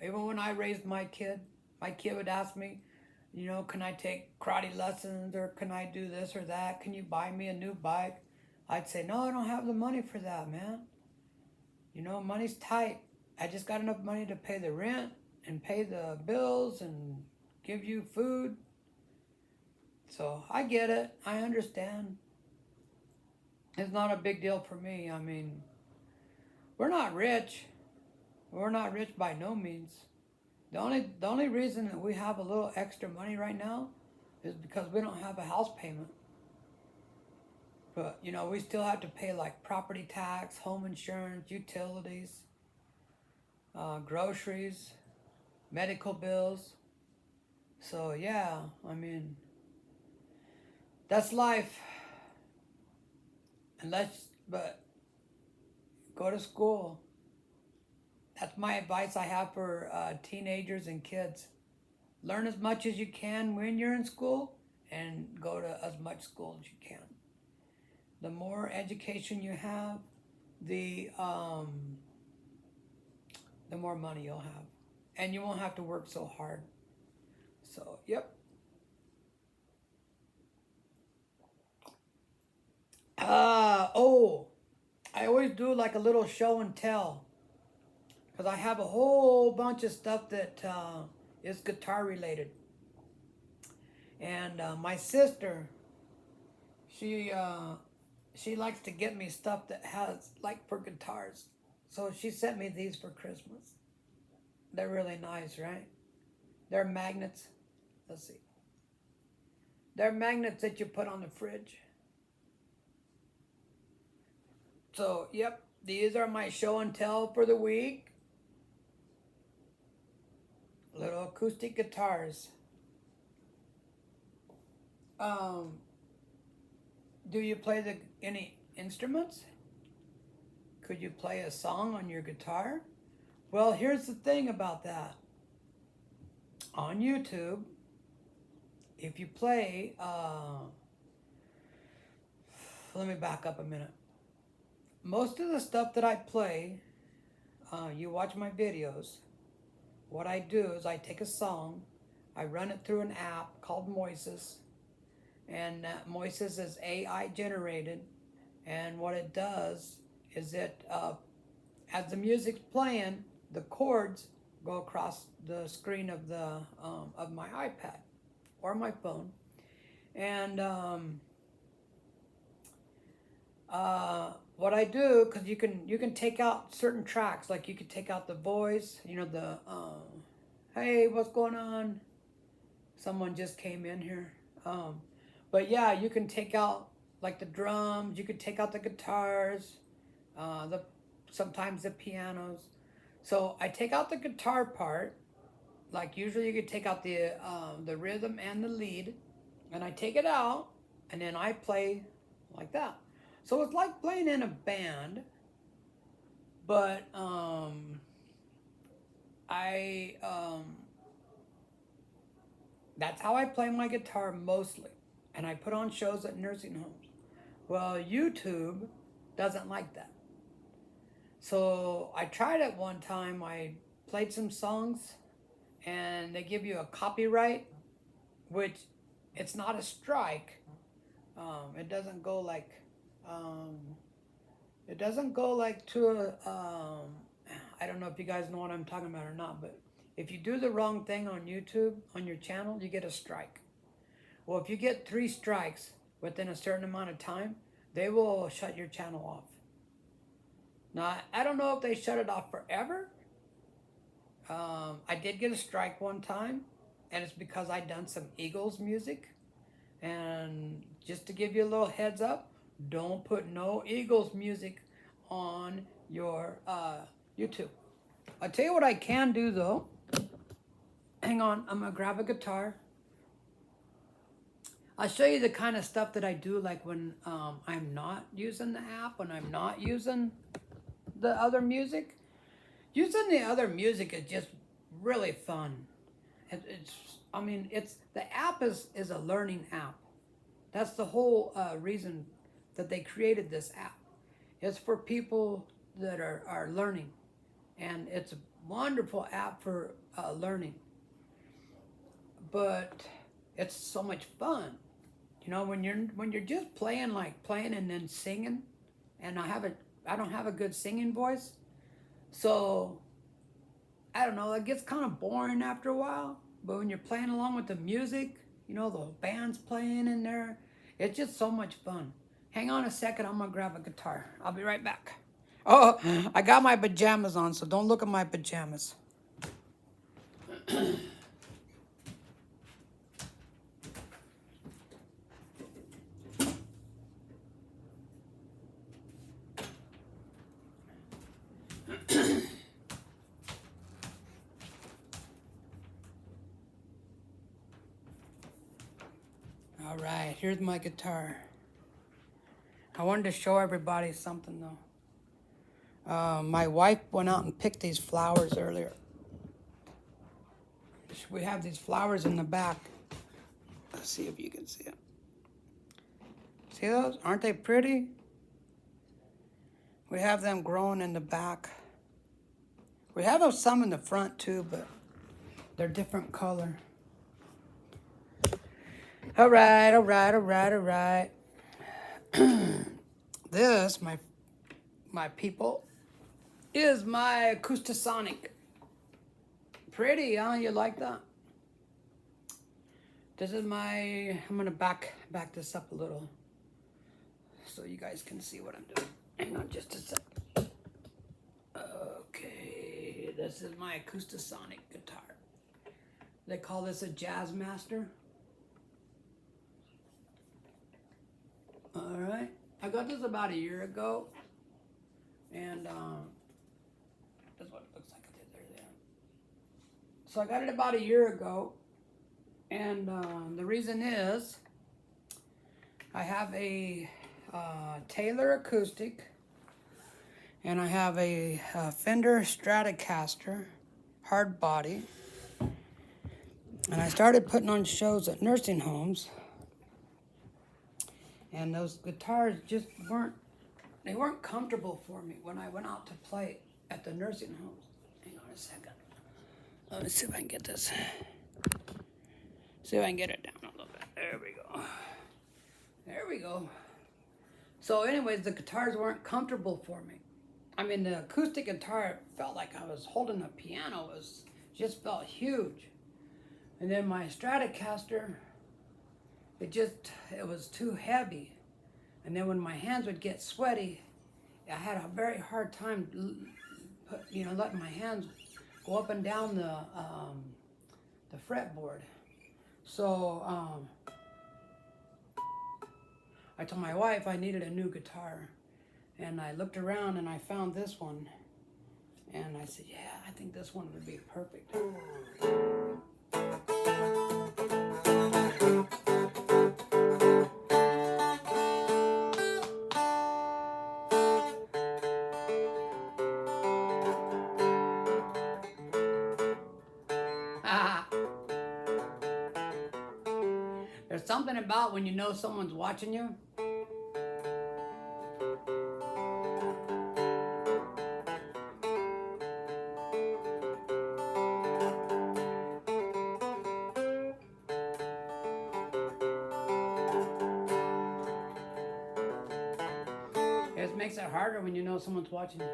Even when I raised my kid would ask me, you know, can I take karate lessons, or can I do this or that? Can you buy me a new bike? I'd say, no, I don't have the money for that, man. You know, money's tight. I just got enough money to pay the rent and pay the bills and give you food. So I get it. I understand. It's not a big deal for me. I mean, we're not rich. We're not rich by no means. The only reason that we have a little extra money right now is because we don't have a house payment. But you know, we still have to pay like property tax, home insurance, utilities, groceries, medical bills. So yeah, I mean, that's life. But go to school. That's my advice I have for teenagers and kids. Learn as much as you can when you're in school, and go to as much school as you can. The more education you have, the the more money you'll have, and you won't have to work so hard. So, yep. Oh, I always do like a little show and tell because I have a whole bunch of stuff that is guitar related. And my sister, she she likes to get me stuff that has like for guitars. So she sent me these for Christmas. They're really nice, right? They're magnets. Let's see. They're magnets that you put on the fridge. So, yep, these are my show and tell for the week. Little acoustic guitars. Um, do you play any instruments? Could you play a song on your guitar? Well, here's the thing about that. On YouTube, if you play, let me back up a minute. Most of the stuff that I play, you watch my videos. What I do is I take a song, I run it through an app called Moises, and Moises is AI generated, and what it does is as the music's playing, the chords go across the screen of the of my iPad or my phone, and what I do, because you can take out certain tracks, like you could take out the voice, you know, the hey, what's going on? Someone just came in here. But yeah, you can take out like the drums, you could take out the guitars, the sometimes the pianos. So I take out the guitar part, like usually you could take out the rhythm and the lead, and I take it out, and then I play like that. So it's like playing in a band, but I that's how I play my guitar mostly, and I put on shows at nursing homes. Well, YouTube doesn't like that. So I tried it one time. I played some songs, and they give you a copyright, which it's not a strike. It doesn't go like um, it doesn't go like to a I don't know if you guys know what I'm talking about or not, but if you do the wrong thing on YouTube on your channel, you get a strike. Well, if you get 3 strikes within a certain amount of time, they will shut your channel off. Now, I don't know if they shut it off forever. I did get a strike one time, and it's because I done some Eagles music. And just to give you a little heads up, don't put no Eagles music on your YouTube. I'll tell you what I can do though. Hang on, I'm gonna grab a guitar. I'll show you the kind of stuff that I do, like when I'm not using the app, when I'm not using the other music. Using the other music is just really fun. I mean, the app is a learning app. That's the whole reason that they created this app. It's for people that are learning, and it's a wonderful app for learning. But it's so much fun, you know, when you're just playing and then singing, and I don't have a good singing voice, so I don't know, it gets kind of boring after a while. But when you're playing along with the music, you know, the band's playing in there, it's just so much fun. Hang on a second, I'm gonna grab a guitar. I'll be right back. Oh, I got my pajamas on, so don't look at my pajamas. All right, here's my guitar. I wanted to show everybody something though. My wife went out and picked these flowers earlier. We have these flowers in the back. Let's see if you can see them. See those? Aren't they pretty? We have them growing in the back. We have some in the front too, but they're different color. All right, all right, all right, all right. This, my people, is my Acoustasonic. Pretty, huh? You like that? This is my, I'm gonna back this up a little so you guys can see what I'm doing. Hang on just a sec. Okay, this is my Acoustasonic guitar. They call this a Jazzmaster. All right, I got this about a year ago, and that's what it looks like. There. So I got it about a year ago, and the reason is I have a Taylor acoustic, and I have a Fender Stratocaster hard body, and I started putting on shows at nursing homes. And those guitars just weren't comfortable for me when I went out to play at the nursing homes. Hang on a second. Let me see if I can get this. See if I can get it down a little bit. There we go. There we go. So anyways, the guitars weren't comfortable for me. I mean, the acoustic guitar felt like I was holding a piano. It just felt huge. And then my Stratocaster, it was too heavy. And then when my hands would get sweaty, I had a very hard time, letting my hands go up and down the fretboard. So I told my wife I needed a new guitar, And I looked around and I found this one. And I said, yeah, I think this one would be perfect. There's something about when you know someone's watching you. It makes it harder when you know someone's watching you.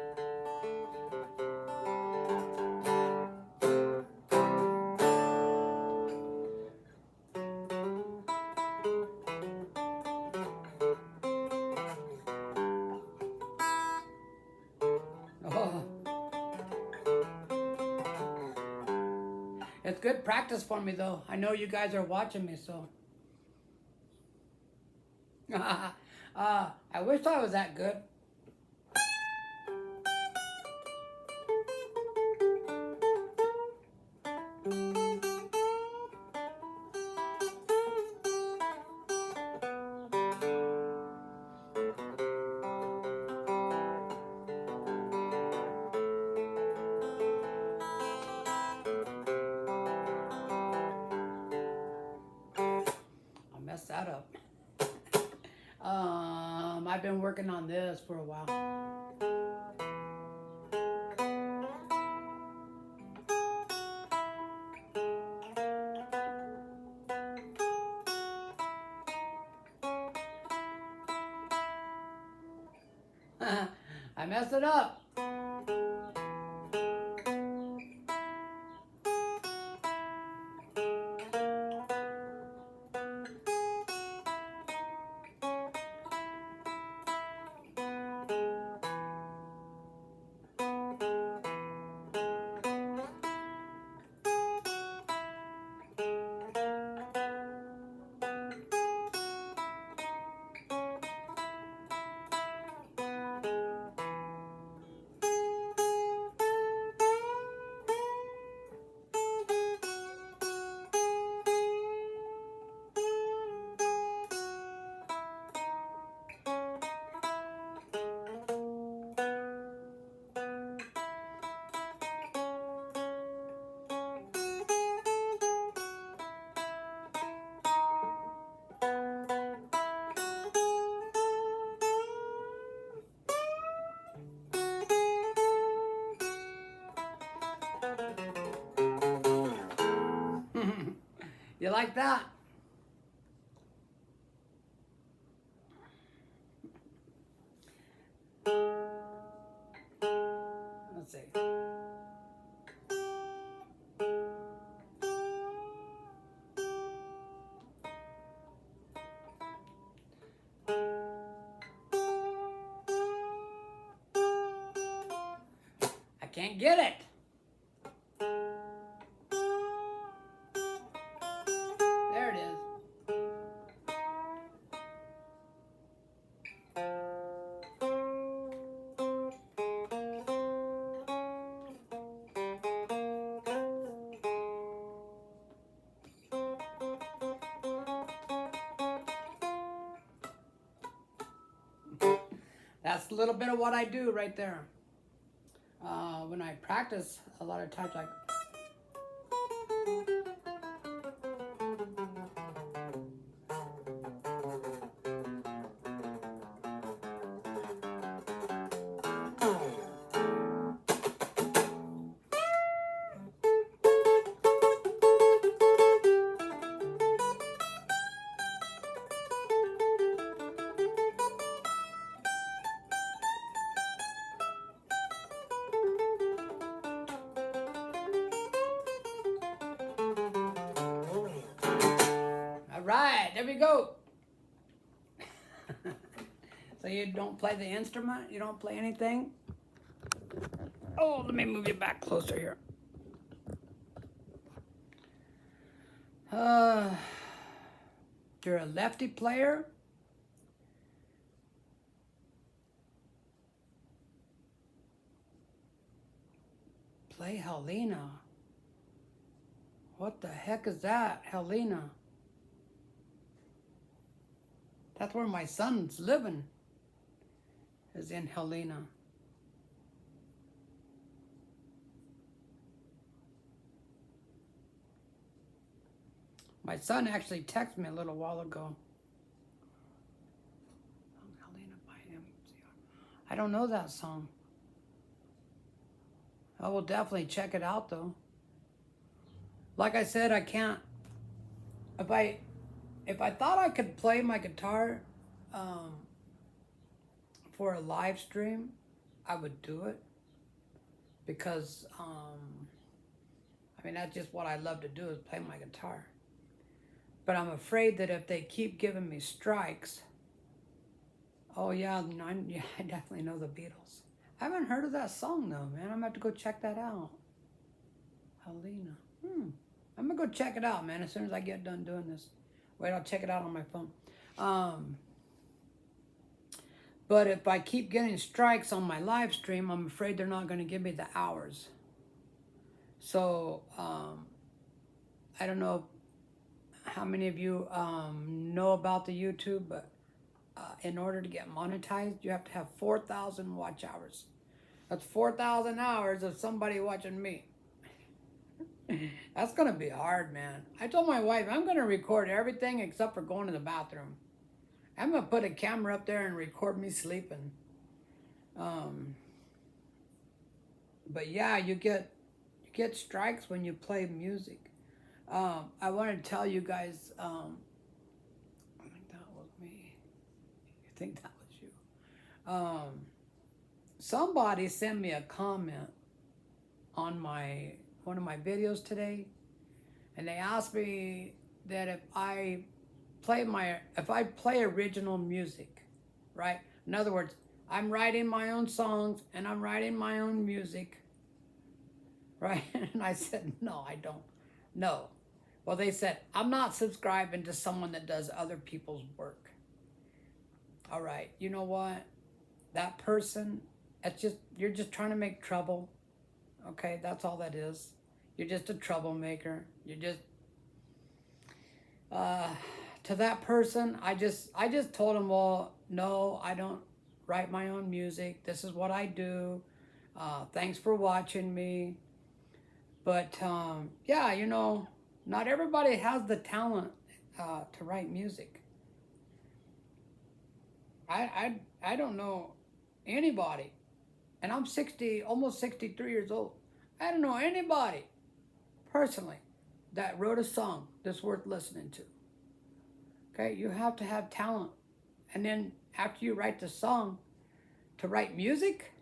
Oh. It's good practice for me though. I know you guys are watching me, so. I wish I was that good. I messed that up. I've been working on this for a while. I messed it up. You like that? Let's see. I can't get it. There it is. That's a little bit of what I do right there. When I practice, a lot of times like. All right, there we go. So you don't play the instrument? You don't play anything? Oh, let me move you back closer here. You're a lefty player? play Helena. What the heck is that, Helena? That's where my son's living, is in Helena. My son actually texted me a little while ago. Helena by MCR. I don't know that song. I will definitely check it out though. Like I said, I can't. If I thought I could play my guitar for a live stream, I would do it because I mean that's just what I love to do is play my guitar. But I'm afraid that if they keep giving me strikes, oh yeah, I definitely know the Beatles. I haven't heard of that song though, man. I'm gonna have to go check that out. Helena. I'm gonna go check it out, man, as soon as I get done doing this. Wait, I'll check it out on my phone. But if I keep getting strikes on my live stream, I'm afraid they're not gonna give me the hours. So, I don't know how many of you know about the YouTube, but in order to get monetized, you have to have 4,000 watch hours. That's 4,000 hours of somebody watching me. That's gonna be hard, man. I told my wife I'm gonna record everything except for going to the bathroom. I'm gonna put a camera up there and record me sleeping. But yeah, you get strikes when you play music. I want to tell you guys. I think that was me. I think that was you. Somebody sent me a comment on one of my videos today, and they asked me that if I play original music, right? In other words, I'm writing my own songs and I'm writing my own music, right? And I said, no, I don't. No. Well, they said, I'm not subscribing to someone that does other people's work. All right, you know what? That person, you're just trying to make trouble. Okay, that's all that is. You're just a troublemaker. You're just, to that person, I just told him, well, no, I don't write my own music. This is what I do. Thanks for watching me. But yeah, you know, not everybody has the talent to write music. I don't know anybody, and I'm almost 63 years old. I don't know anybody personally that wrote a song that's worth listening to. Okay, you have to have talent, and then after you write the song, to write music,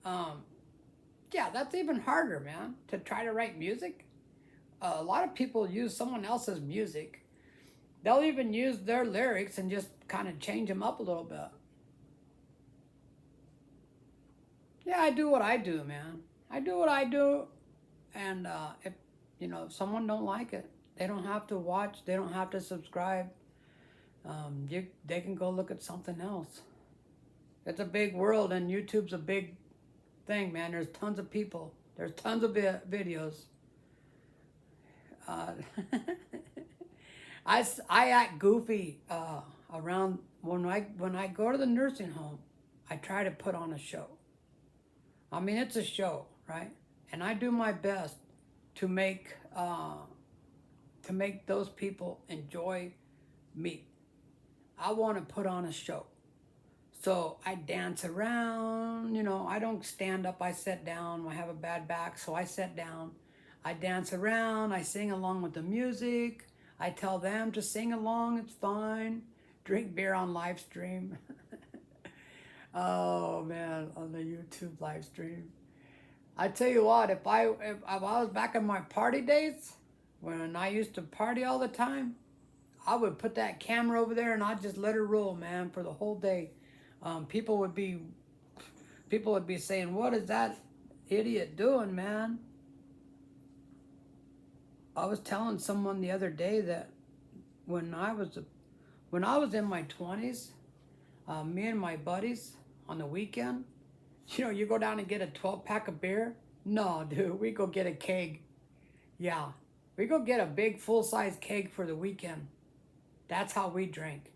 yeah, that's even harder, man, to try to write music. A lot of people use someone else's music. They'll even use their lyrics and just kind of change them up a little bit. Yeah, I do what I do, man. I do what I do, and if someone don't like it, they don't have to watch. They don't have to subscribe. They can go look at something else. It's a big world, and YouTube's a big thing, man. There's tons of people. There's tons of videos. I act goofy around when I go to the nursing home. I try to put on a show. I mean, it's a show, right? And I do my best to make those people enjoy me. I want to put on a show. So I dance around, I don't stand up, I sit down. I have a bad back, so I sit down. I dance around, I sing along with the music. I tell them to sing along, it's fine. Drink beer on live stream. Oh man, on the YouTube live stream. I tell you what, if I was back in my party days, when I used to party all the time, I would put that camera over there and I'd just let her roll, man, for the whole day. People would be saying, "What is that idiot doing, man?" I was telling someone the other day that when I was in my 20s, me and my buddies on the weekend, you go down and get a 12-pack of beer, No, dude, we go get a keg. Yeah, we go get a big full-size keg for the weekend. That's how we drink.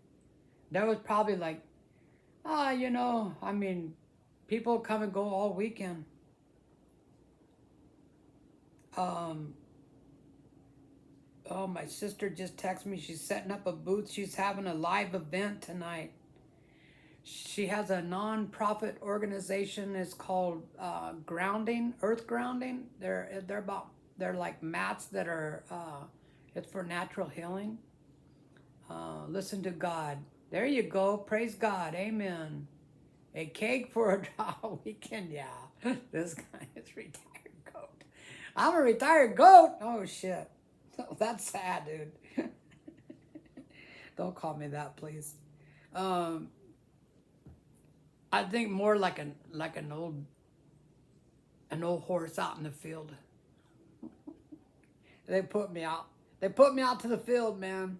That was probably like, I mean, people come and go all weekend. Um, oh, my sister just texted me. She's setting up a booth. She's having a live event tonight. She has a non-profit organization. It's called Grounding, Earth Grounding. They're like mats that are it's for natural healing. Listen to God. There you go. Praise God. Amen. A cake for a dollar weekend. Yeah, this guy is retired goat. I'm a retired goat. Oh shit, that's sad, dude. Don't call me that, please. Um, I think more like an old horse out in the field. They put me out. They put me out to the field, man.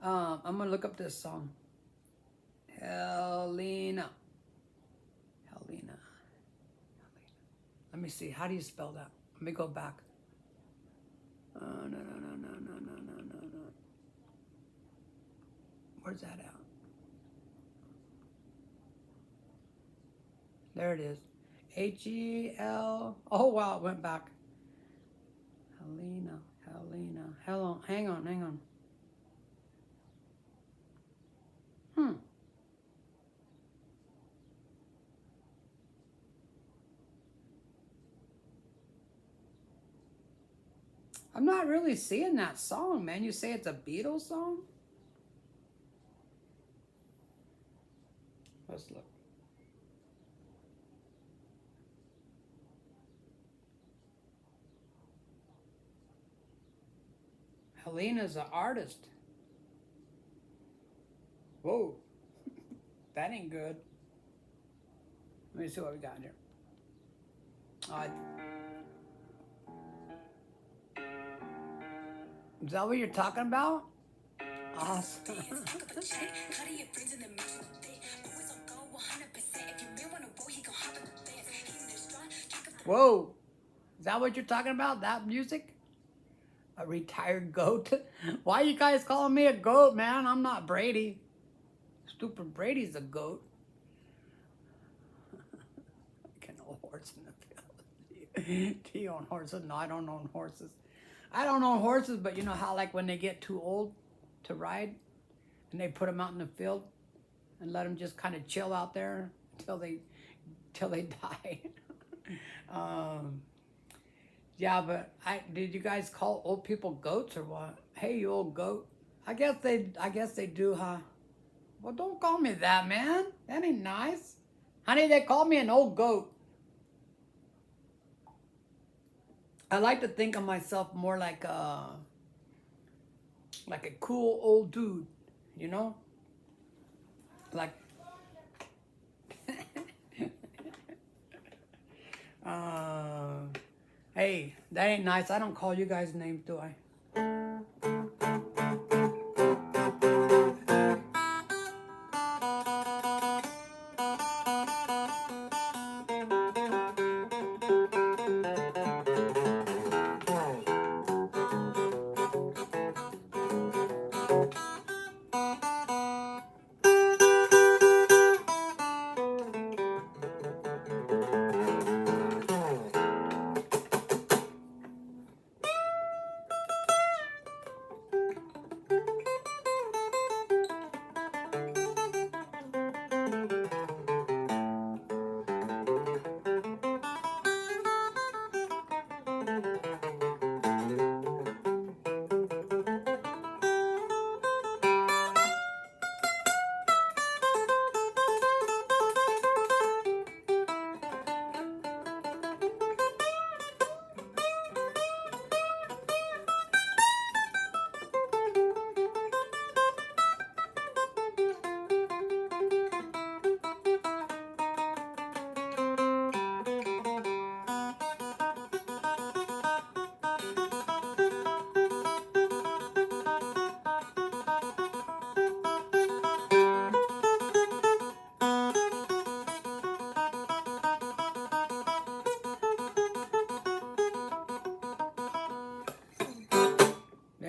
I'm gonna look up this song. Helena. Helena. Let me see. How do you spell that? Let me go back. No. Where's that at? There it is. H-E-L. Oh, wow, it went back. Helena. Hello. Hang on. I'm not really seeing that song, man. You say it's a Beatles song? Let's look. Helena's an artist. Whoa. That ain't good. Let me see what we got here. Is that what you're talking about? Awesome. Whoa. Is that what you're talking about? That music? A retired goat? Why you guys calling me a goat, man? I'm not Brady. Stupid Brady's a goat. Like an old horse in the field. Do you own horses? No, I don't own horses. I don't own horses, but you know how like when they get too old to ride and they put them out in the field and let them just kind of chill out there until they die. Yeah, but did you guys call old people goats or what? Hey, you old goat. I guess they do, huh? Well, don't call me that, man. That ain't nice. Honey, they call me an old goat. I like to think of myself more like a cool old dude, you know? Like hey, that ain't nice. I don't call you guys names, do I?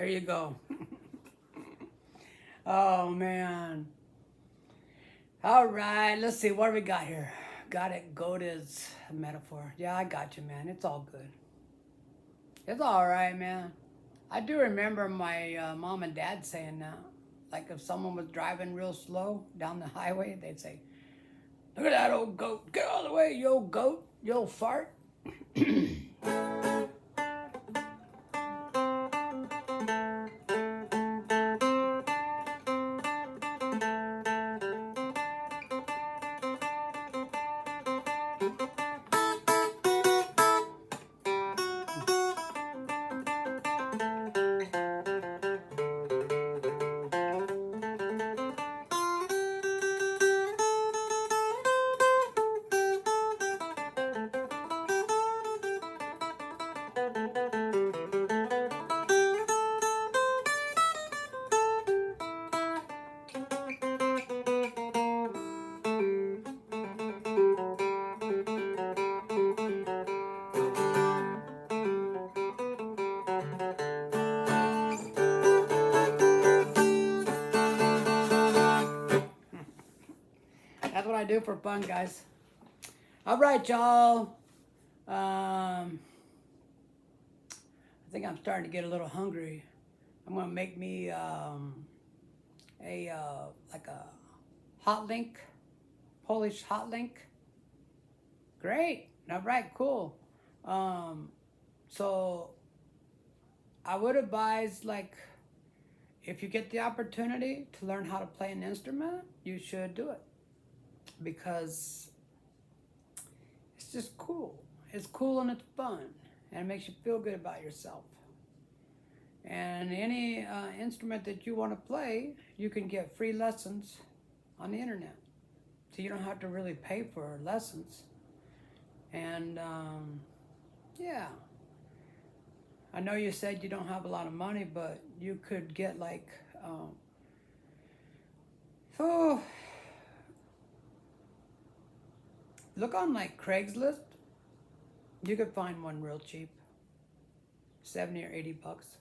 There you go. Oh, man. All right, let's see what we got here. Got it. Goat is a metaphor. Yeah, I got you, man. It's all good. It's all right, man. I do remember my mom and dad saying that. Like if someone was driving real slow down the highway, they'd say, "Look at that old goat. Get out of the way, you old goat, you old fart." That's what I do for fun, guys. All right, y'all. I think I'm starting to get a little hungry. I'm gonna make me like a hot link, Polish hot link. Great. All right, cool. So I would advise, like, if you get the opportunity to learn how to play an instrument, you should do it because it's just cool. It's cool and it's fun, and it makes you feel good about yourself. And any instrument that you want to play, you can get free lessons on the internet. So you don't have to really pay for lessons. And yeah, I know you said you don't have a lot of money, but you could get like, look on like Craigslist. You could find one real cheap, 70 or 80 bucks.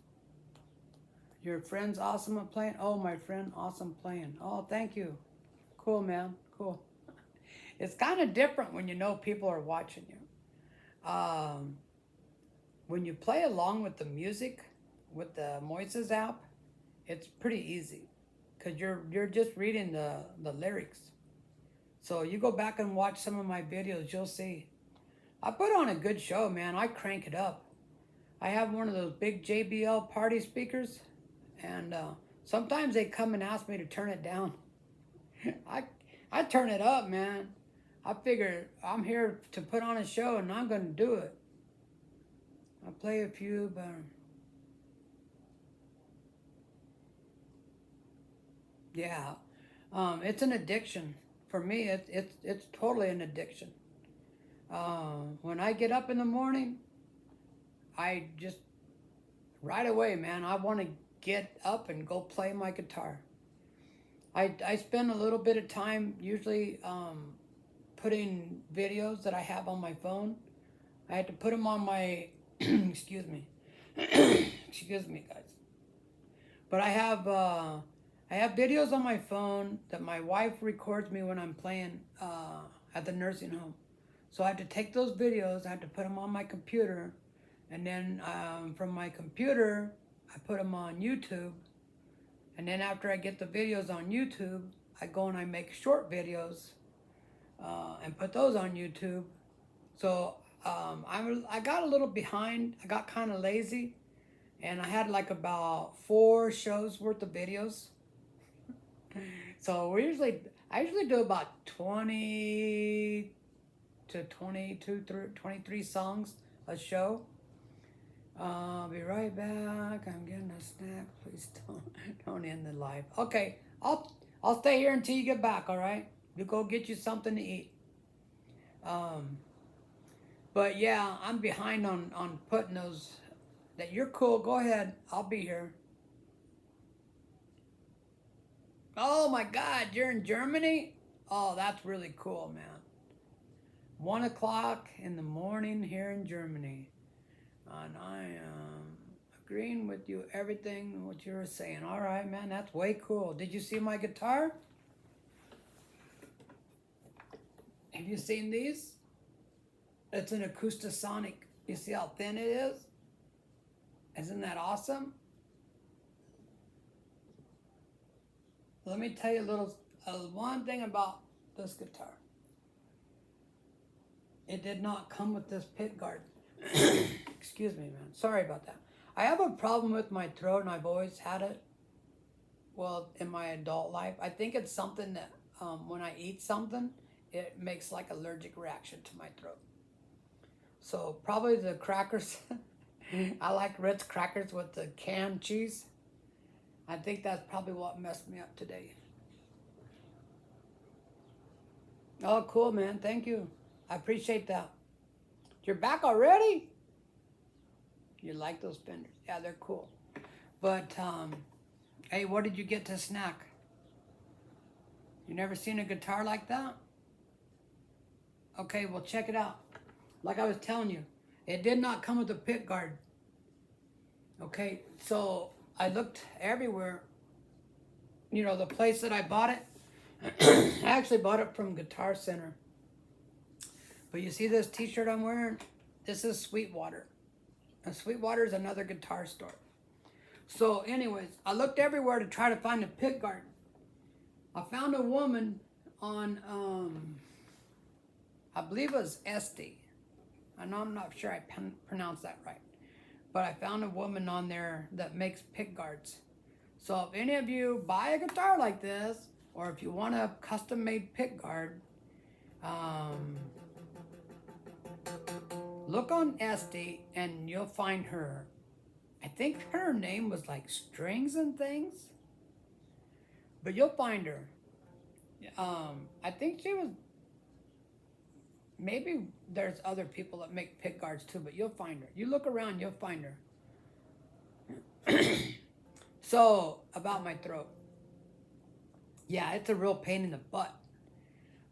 Your friend's awesome at playing? Oh, my friend, awesome playing. Oh, thank you. Cool, man, cool. It's kind of different when you know people are watching you. When you play along with the music, with the Moises app, it's pretty easy because you're just reading the lyrics. So you go back and watch some of my videos, you'll see. I put on a good show, man. I crank it up. I have one of those big JBL party speakers, and sometimes they come and ask me to turn it down. I turn it up, man. I figure I'm here to put on a show, and I'm going to do it. I play a few, but yeah, it's an addiction for me. It's totally an addiction. When I get up in the morning, I just right away, man, I want to get up and go play my guitar. I spend a little bit of time usually putting videos that I have on my phone. I had to put them on my, excuse me, excuse me, guys. But I have videos on my phone that my wife records me when I'm playing at the nursing home. So I have to take those videos, I have to put them on my computer, and then from my computer, I put them on YouTube. And then after I get the videos on YouTube, I go and I make short videos and put those on YouTube. So I got a little behind. I got kind of lazy, and I had like about 4 shows worth of videos. So I usually do about 20 to 22, 23 songs a show. I'll be right back. I'm getting a snack. Please don't end the live. Okay, I'll stay here until you get back. All right, you go get you something to eat. But yeah, I'm behind on putting those. That you're cool. Go ahead. I'll be here. Oh my God, you're in Germany? Oh, that's really cool, man. 1 o'clock in the morning here in Germany. And I am agreeing with you, everything what you were saying. All right, man, that's way cool. Did you see my guitar? Have you seen these? It's an Acoustasonic. You see how thin it is? Isn't that awesome? Let me tell you one thing about this guitar. It did not come with this pick guard. Excuse me, man. Sorry about that. I have a problem with my throat, and I've always had it. Well, in my adult life, I think it's something that when I eat something, it makes like allergic reaction to my throat. So probably the crackers. I like Ritz crackers with the canned cheese. I think that's probably what messed me up today. Oh, cool, man. Thank you. I appreciate that. You're back already? You like those fenders? Yeah, they're cool. But, hey, what did you get to snack? You never seen a guitar like that? Okay, well, check it out. Like I was telling you, it did not come with a pick guard. Okay, so I looked everywhere. You know, the place that I bought it, I actually bought it from Guitar Center. But you see this t-shirt I'm wearing? This is Sweetwater. And Sweetwater is another guitar store. So anyways, I looked everywhere to try to find a pick guard. I found a woman on, I believe it was Esty. I know I'm not sure I pronounced that right. But I found a woman on there that makes pick guards. So if any of you buy a guitar like this, or if you want a custom-made pick guard, look on Esty and you'll find her. I think her name was like Strings and Things. But you'll find her. I think she was, maybe there's other people that make pick guards too, but you'll find her. You look around, you'll find her. So, about my throat. Yeah, it's a real pain in the butt.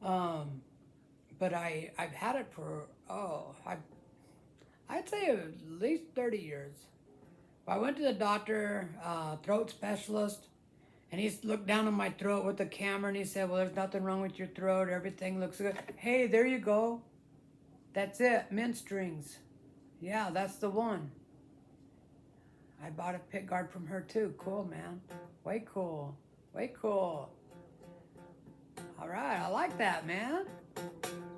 But I've had it for, I'd say at least 30 years. I went to the doctor, throat specialist, and he looked down on my throat with the camera and he said, well, there's nothing wrong with your throat. Everything looks good. Hey, there you go. That's it. Mint Strings. Yeah, that's the one. I bought a pick guard from her too. Cool, man. Way cool. Way cool. All right. I like that, man.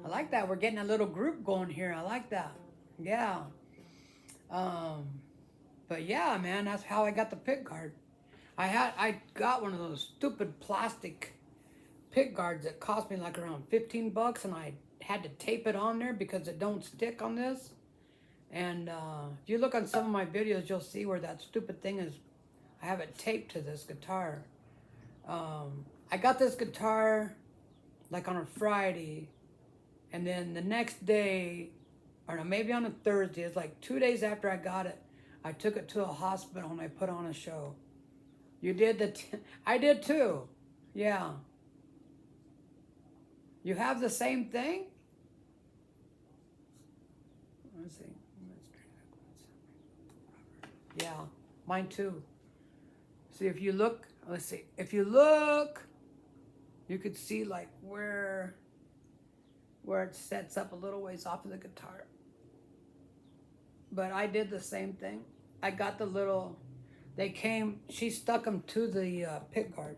I like that. We're getting a little group going here. I like that. Yeah. But yeah, man, that's how I got the pick guard. I got one of those stupid plastic pick guards that cost me like around 15 bucks, and I had to tape it on there because it don't stick on this. And if you look on some of my videos, you'll see where that stupid thing is. I have it taped to this guitar. I got this guitar like on a Friday, and then the next day, or no, maybe on a Thursday, it's like 2 days after I got it, I took it to a hospital and I put on a show. You did I did too. Yeah. You have the same thing? Let's see. Yeah, mine too. See, if you look, let's see. If you look, you could see like where it sets up a little ways off of the guitar. But I did the same thing. I got the little, she stuck them to the pick guard.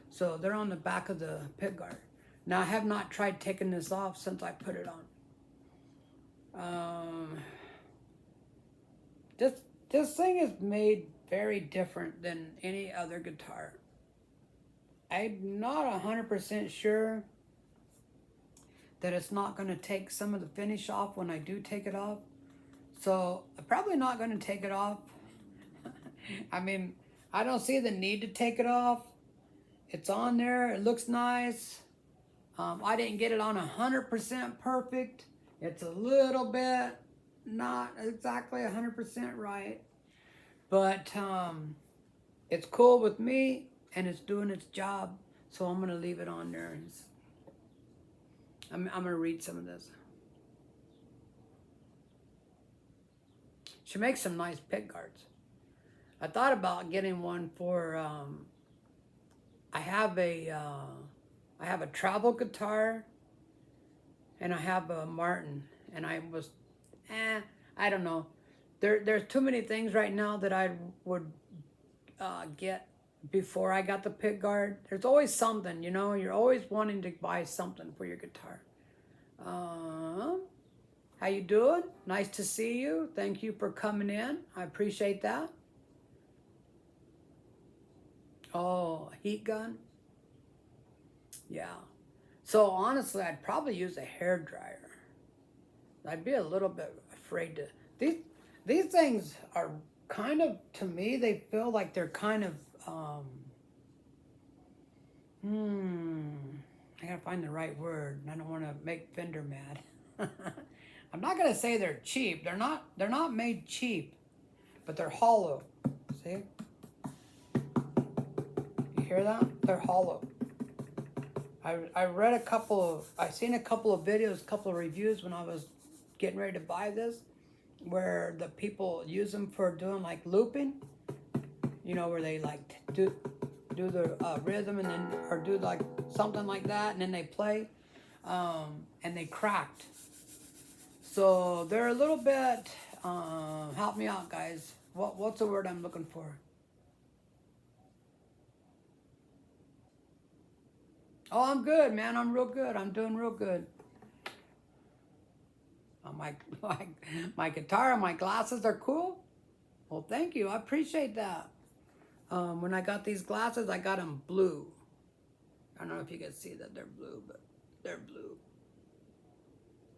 So they're on the back of the pick guard. Now I have not tried taking this off since I put it on. This thing is made very different than any other guitar. I'm not 100% sure that it's not going to take some of the finish off when I do take it off. So I'm probably not going to take it off. I mean, I don't see the need to take it off. It's on there. It looks nice. I didn't get it on 100% perfect. It's a little bit not exactly 100% right. But it's cool with me, and it's doing its job. So I'm going to leave it on there. I'm going to read some of this. She makes some nice pick guards. I thought about getting one for, I have a, I have a travel guitar and I have a Martin, and I was, I don't know. There's too many things right now that I would get before I got the pick guard. There's always something, you know. You're always wanting to buy something for your guitar. How you doing? Nice to see you. Thank you for coming in. I appreciate that. Oh, heat gun? Yeah. So honestly, I'd probably use a hair dryer. I'd be a little bit afraid to. These these things are kind of, to me, they feel like they're kind of I gotta find the right word. I don't want to make Fender mad. I'm not gonna say they're cheap. They're not made cheap, but they're hollow. See? You hear that? They're hollow. I read I seen a couple of videos, a couple of reviews when I was getting ready to buy this, where the people use them for doing like looping, you know, where they like do the rhythm and then, or do like something like that, and then they play, and they cracked. So they're a little bit, help me out, guys. What's the word I'm looking for? Oh, I'm good, man. I'm real good. I'm doing real good. My, my, my guitar and my glasses are cool. Well, thank you. I appreciate that. When I got these glasses, I got them blue. I don't know if you can see that they're blue, but they're blue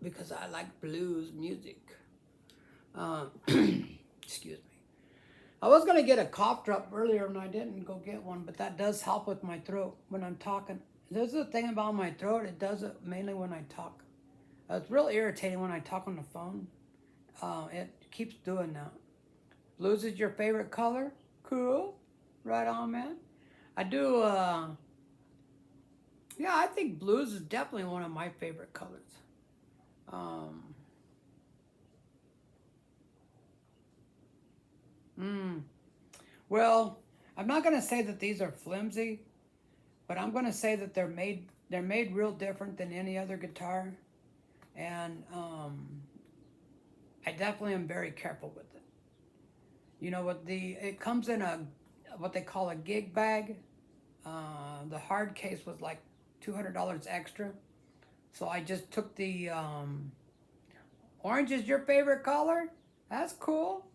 because I like blues music. Excuse me. I was gonna get a cough drop earlier and I didn't go get one, but that does help with my throat when I'm talking. There's a thing about my throat, it does it mainly when I talk. It's real irritating when I talk on the phone. It keeps doing that. Blues is your favorite color? Cool. Right on, man. I do, yeah, I think blues is definitely one of my favorite colors. Um, well, I'm not gonna say that these are flimsy, but I'm gonna say that they're made real different than any other guitar, and I definitely am very careful with it. You know what, it comes in a what they call a gig bag. The hard case was like $200 extra, so I just took the orange is your favorite color. That's cool.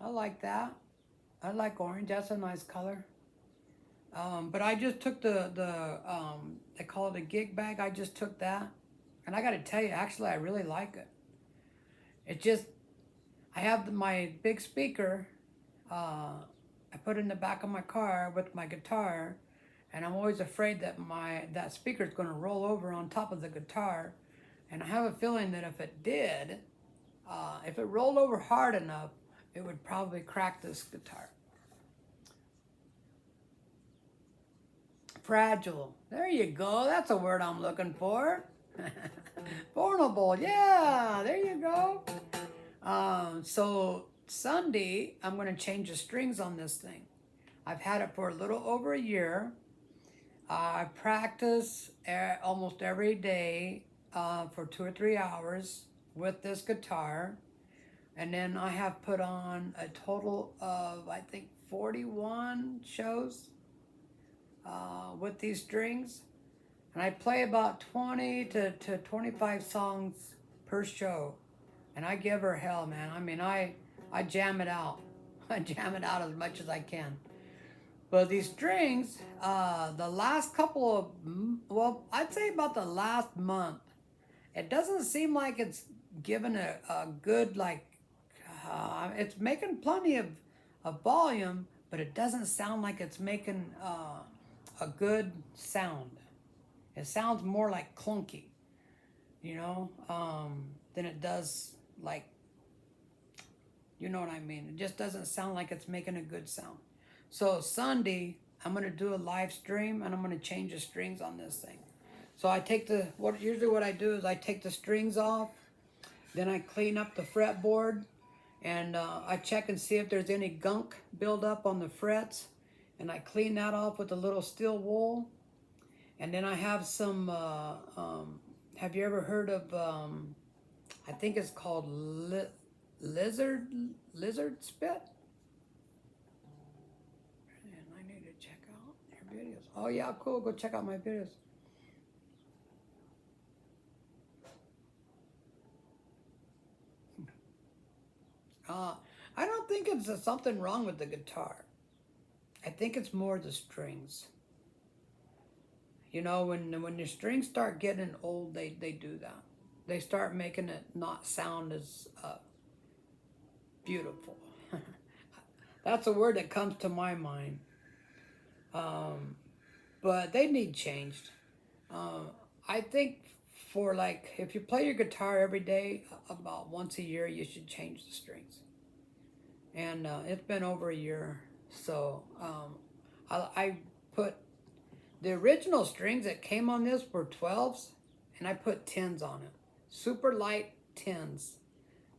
I like that. I like orange. That's a nice color. But I just took they call it a gig bag. I just took that, and I got to tell you, actually, I really like it. It just, I have my big speaker. I put it in the back of my car with my guitar, and I'm always afraid that that speaker is going to roll over on top of the guitar, and I have a feeling that if it did, if it rolled over hard enough, it would probably crack this guitar. Fragile. There you go. That's a word I'm looking for. Vulnerable. Yeah, there you go. So Sunday, I'm going to change the strings on this thing. I've had it for a little over a year. I practice almost every day for 2 or 3 hours with this guitar. And then I have put on a total of, I think, 41 shows with these strings. And I play about 20 to 25 songs per show. And I give her hell, man. I mean, I jam it out. I jam it out as much as I can. But these strings, the last couple of, well, I'd say about the last month, it doesn't seem like it's given a good, like, it's making plenty of volume, but it doesn't sound like it's making a good sound. It sounds more like clunky, you know, than it does like, you know what I mean? It just doesn't sound like it's making a good sound. So Sunday, I'm going to do a live stream and I'm going to change the strings on this thing. So I take usually what I do is I take the strings off, then I clean up the fretboard, And I check and see if there's any gunk buildup on the frets, and I clean that off with a little steel wool. And then I have some, have you ever heard of, I think it's called lizard spit? And I need to check out your videos. Oh yeah, cool, go check out my videos. I don't think it's something wrong with the guitar. I think it's more the strings. You know, when your strings start getting old, they do that. They start making it not sound as beautiful. That's a word that comes to my mind. But they need changed. I think for like, if you play your guitar every day, about once a year, you should change the strings. And it's been over a year, so I put the original strings that came on this were 12s, and I put 10s on it, super light 10s,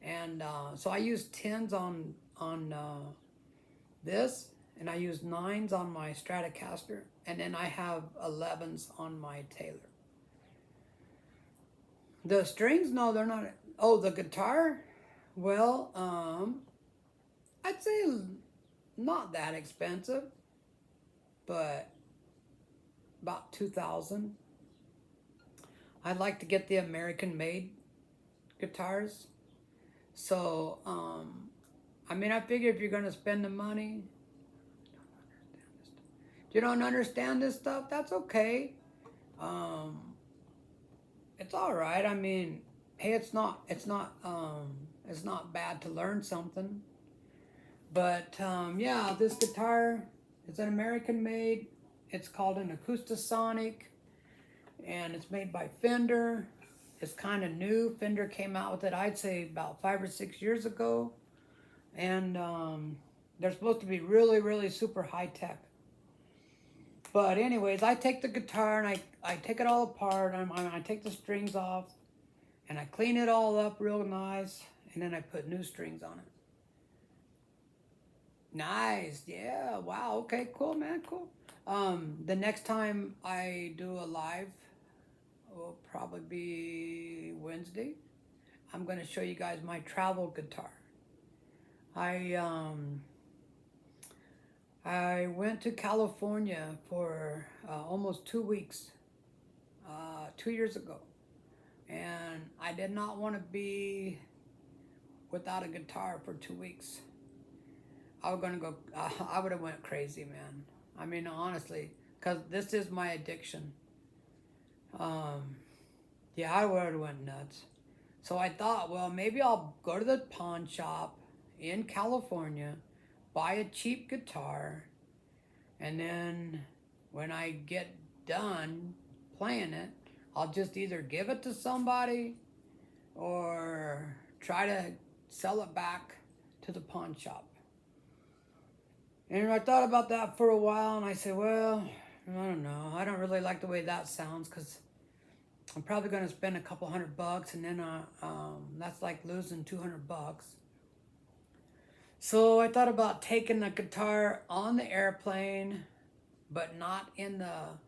and so I used 10s on this, and I used 9s on my Stratocaster, and then I have 11s on my Taylor. The strings, no, they're not. Oh, the guitar, well, I'd say not that expensive, but about 2,000. I'd like to get the American-made guitars. So, I mean, I figure if you're going to spend the money, if you don't understand this stuff, that's okay. It's all right. I mean, hey, it's not bad to learn something. But yeah, this guitar is an American-made. It's called an Acoustasonic, and it's made by Fender. It's kind of new. Fender came out with it, I'd say, about 5 or 6 years ago. And they're supposed to be really, really super high-tech. But anyways, I take the guitar and I take it all apart. I take the strings off, and I clean it all up real nice, and then I put new strings on it. Nice, yeah, wow, okay, cool, man, cool. The next time I do a live will probably be Wednesday. I'm going to show you guys my travel guitar. I went to California for almost 2 weeks, 2 years ago, and I did not want to be without a guitar for 2 weeks. I was gonna go. I would have went crazy, man. I mean, honestly, because this is my addiction. Yeah, I would have went nuts. So I thought, well, maybe I'll go to the pawn shop in California, buy a cheap guitar, and then when I get done playing it, I'll just either give it to somebody or try to sell it back to the pawn shop. And I thought about that for a while, and I said, well, I don't know. I don't really like the way that sounds, because I'm probably going to spend a couple $100, and then that's like losing $200. So I thought about taking the guitar on the airplane, but not in the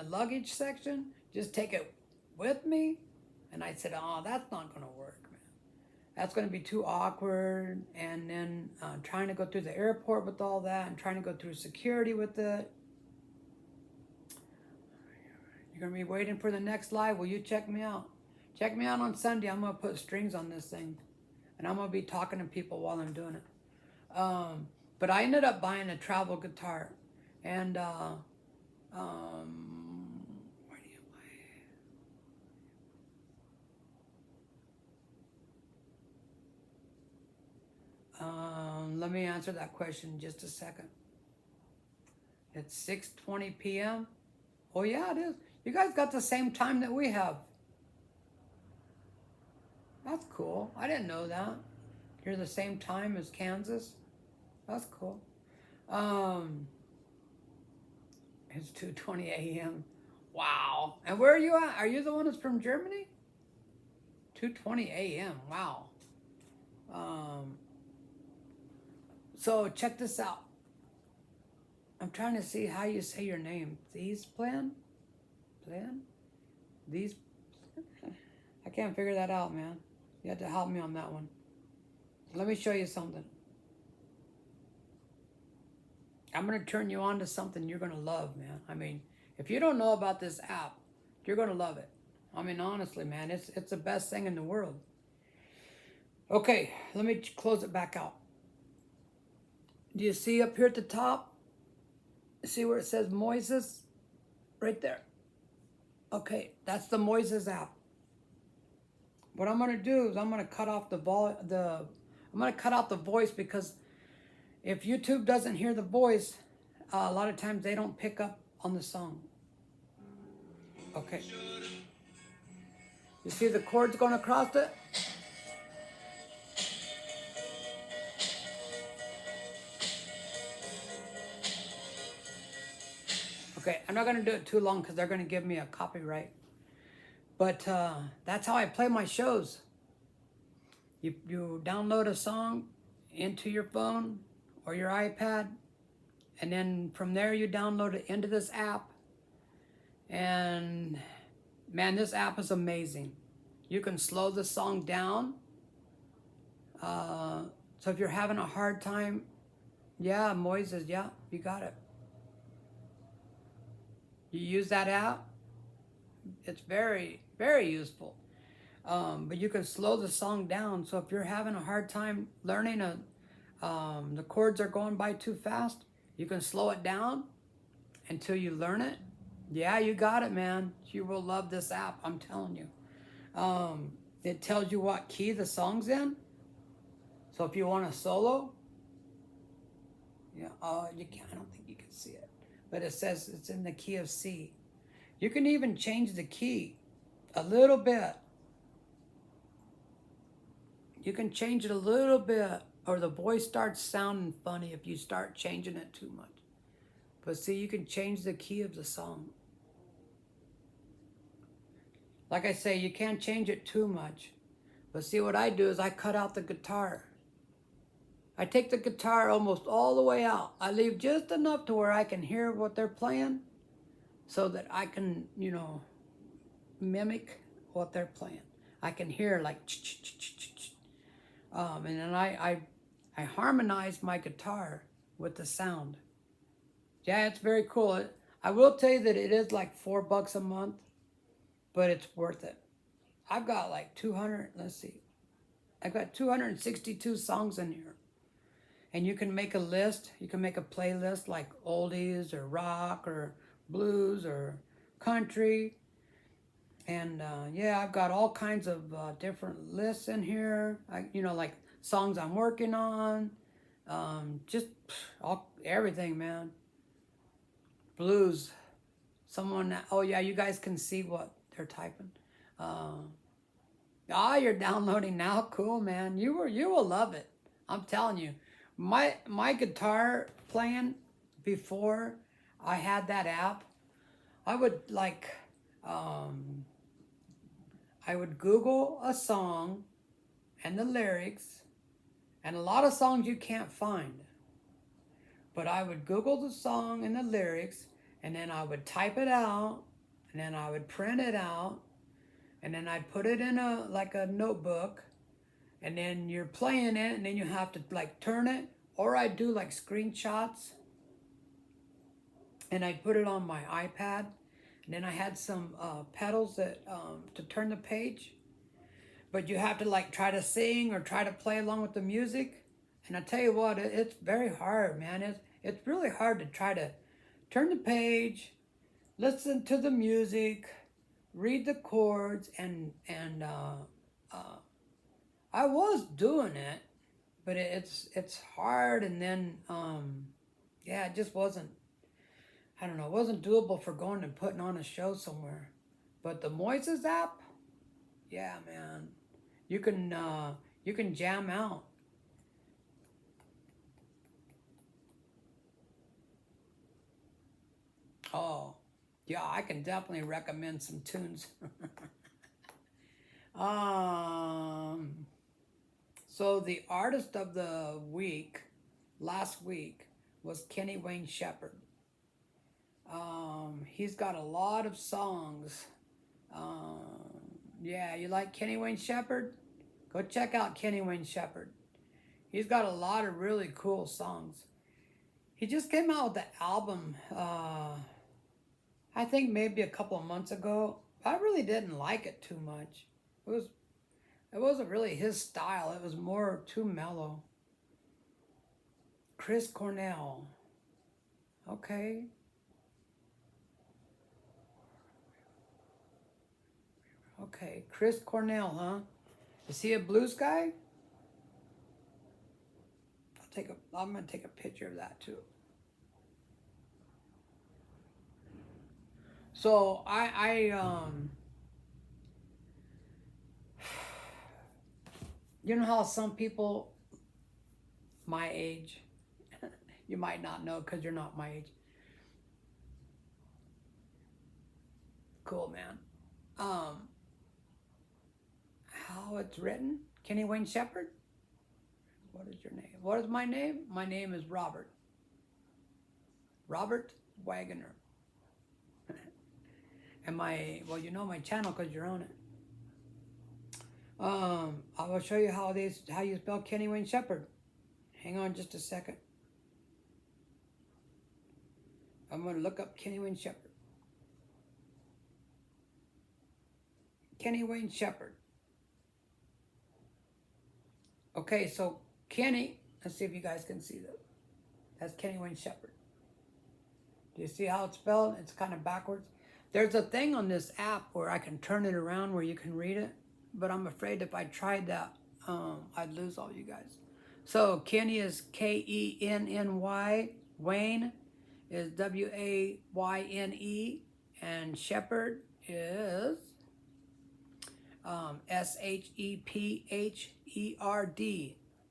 luggage section. Just take it with me. And I said, oh, that's not going to work. That's going to be too awkward, and then trying to go through the airport with all that, and trying to go through security with it. You're going to be waiting for the next live. Will you check me out? Check me out on Sunday. I'm going to put strings on this thing, and I'm going to be talking to people while I'm doing it. But I ended up buying a travel guitar, and let me answer that question in just a second. It's 6:20 p.m. Oh yeah, it is. You guys got the same time that we have. That's cool. I didn't know that. You're the same time as Kansas. That's cool. It's 2:20 a.m. Wow. And where are you at? Are you the one that's from Germany? 2:20 a.m. Wow. Um, so check this out. I'm trying to see how you say your name. These plan? Plan? These? I can't figure that out, man. You have to help me on that one. Let me show you something. I'm going to turn you on to something you're going to love, man. I mean, if you don't know about this app, you're going to love it. I mean, honestly, man, it's the best thing in the world. Okay, let me close it back out. Do you see up here at the top? See where it says Moises? Right there. Okay, that's the Moises app. What I'm going to do is I'm going to cut off I'm going to cut out the voice, because if YouTube doesn't hear the voice, a lot of times they don't pick up on the song. Okay. You see the chords going across it? Okay, I'm not going to do it too long because they're going to give me a copyright. But that's how I play my shows. You download a song into your phone or your iPad, and then from there you download it into this app. And man, this app is amazing. You can slow the song down. So if you're having a hard time, yeah, Moises, yeah, you got it. You use that app, it's very, very useful. But you can slow the song down. So if you're having a hard time learning the chords are going by too fast, you can slow it down until you learn it. Yeah, you got it, man. You will love this app, I'm telling you. It tells you what key the song's in. So if you want a solo, yeah, you can't, I don't think you can see it, but it says it's in the key of C. You can even change the key a little bit. You can change it a little bit, or the voice starts sounding funny if you start changing it too much. But see, you can change the key of the song. Like I say, you can't change it too much. But see, what I do is I cut out the guitar. I take the guitar almost all the way out. I leave just enough to where I can hear what they're playing, so that I can, you know, mimic what they're playing. I can hear like and then I harmonize my guitar with the sound. Yeah, it's very cool. I will tell you that it is like $4 a month, but it's worth it. I've got like 200, let's see. I've got 262 songs in here. And you can make a list. You can make a playlist like oldies or rock or blues or country. And yeah, I've got all kinds of different lists in here. You know, like songs I'm working on. Just everything, man. Blues. Someone, oh yeah, you guys can see what they're typing. You're downloading now. Cool, man. You will love it. I'm telling you. My guitar playing before I had that app, I would like, I would Google a song and the lyrics, and a lot of songs you can't find. But I would Google the song and the lyrics, and then I would type it out, and then I would print it out, and then I'd put it in a notebook, and then you're playing it, and then you have to like turn it, or I'd do like screenshots, and I'd put it on my iPad, and then I had some pedals that to turn the page, but you have to like try to sing or try to play along with the music, and I tell you what, it's very hard, man. It's really hard to try to turn the page, listen to the music, read the chords, and I was doing it, but it's hard, and then yeah, it just wasn't, I don't know, it wasn't doable for going and putting on a show somewhere. But the Moises app, yeah, man, you can jam out. Oh, yeah, I can definitely recommend some tunes. So the artist of the week, last week, was Kenny Wayne Shepherd. He's got a lot of songs. Um, yeah, you like Kenny Wayne Shepherd? Go check out Kenny Wayne Shepherd. He's got a lot of really cool songs. He just came out with the album, I think maybe a couple of months ago. I really didn't like it too much. It wasn't really his style. It was more too mellow. Chris Cornell. Okay. Okay. Chris Cornell, huh? Is he a blues guy? I'm gonna take a picture of that too. So you know how some people my age, you might not know because you're not my age. Cool, man. Um, how it's written? Kenny Wayne Shepherd? What is your name? What is my name? My name is Robert. Robert Wagoner. And well, you know my channel because you're on it. I will show you how you spell Kenny Wayne Shepherd. Hang on just a second. I'm going to look up Kenny Wayne Shepherd. Kenny Wayne Shepherd. Okay, so Kenny, let's see if you guys can see that. That's Kenny Wayne Shepherd. Do you see how it's spelled? It's kind of backwards. There's a thing on this app where I can turn it around where you can read it, but I'm afraid if I tried that, I'd lose all you guys. So Kenny is Kenny. Wayne is Wayne, and Shepherd is Sheppherd.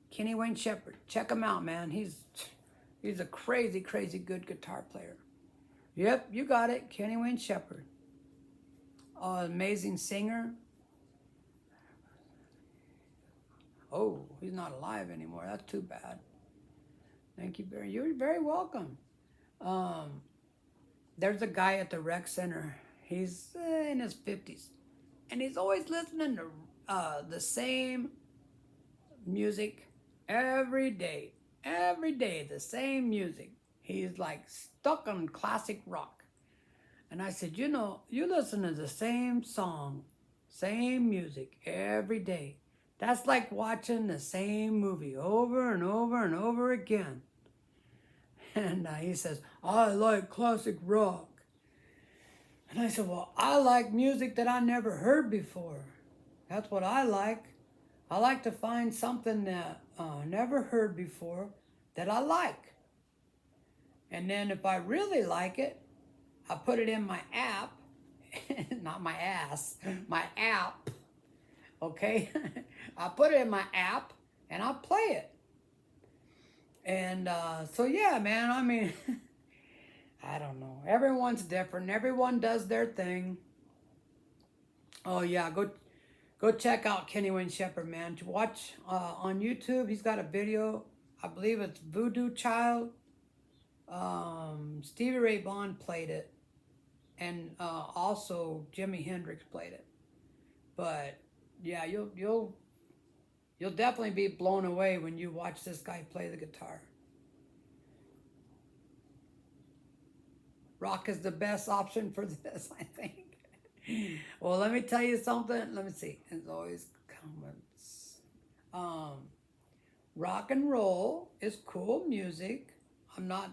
Kenny Wayne Shepherd. Check him out, man. He's a crazy, crazy good guitar player. Yep, you got it. Kenny Wayne Shepherd. Amazing singer. Oh, he's not alive anymore. That's too bad. Thank you, Barry. You're very welcome. There's a guy at the rec center. He's in his 50s. And he's always listening to the same music every day. Every day, the same music. He's like stuck on classic rock. And I said, you know, you listen to the same song, same music every day. That's like watching the same movie over and over and over again. And he says, I like classic rock. And I said, well, I like music that I never heard before. That's what I like. I like to find something that I never heard before that I like. And then if I really like it, I put it in my app, not my ass, my app, okay? I put it in my app and I play it. And so yeah, man, I mean, I don't know. Everyone's different. Everyone does their thing. Oh yeah, go check out Kenny Wayne Shepherd, man. To watch on YouTube, he's got a video. I believe it's Voodoo Child. Stevie Ray Vaughan played it, and also Jimi Hendrix played it. But yeah, you'll definitely be blown away when you watch this guy play the guitar. Rock is the best option for this, I think. Well, let me tell you something. Let me see. It's always comments. Rock and roll is cool music. I'm not,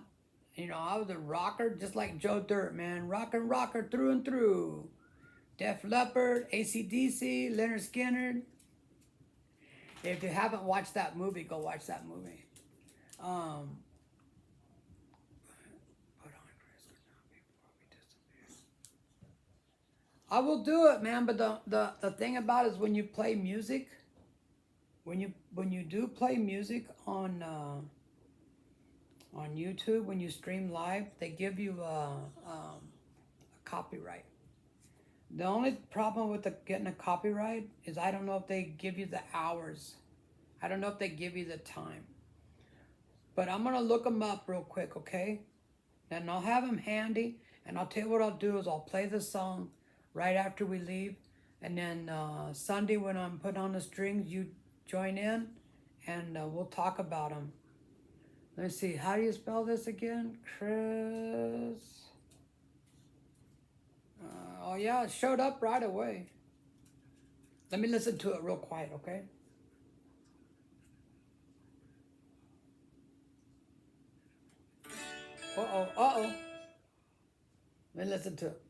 I was a rocker just like Joe Dirt, man. Rocker through and through. Def Leppard, AC/DC, Leonard Skinner. If you haven't watched that movie, go watch that movie. I will do it, man. But the thing about it is when you play music, when you do play music on YouTube, when you stream live, they give you a copyright. The only problem with getting a copyright is I don't know if they give you the hours. I don't know if they give you the time. But I'm going to look them up real quick, okay? And I'll have them handy. And I'll tell you what I'll do is I'll play the song right after we leave. And then Sunday when I'm putting on the strings, you join in. And we'll talk about them. Let me see. How do you spell this again? Chris. Oh, yeah. It showed up right away. Let me listen to it real quiet, okay? Uh-oh. Uh-oh. Let me listen to it.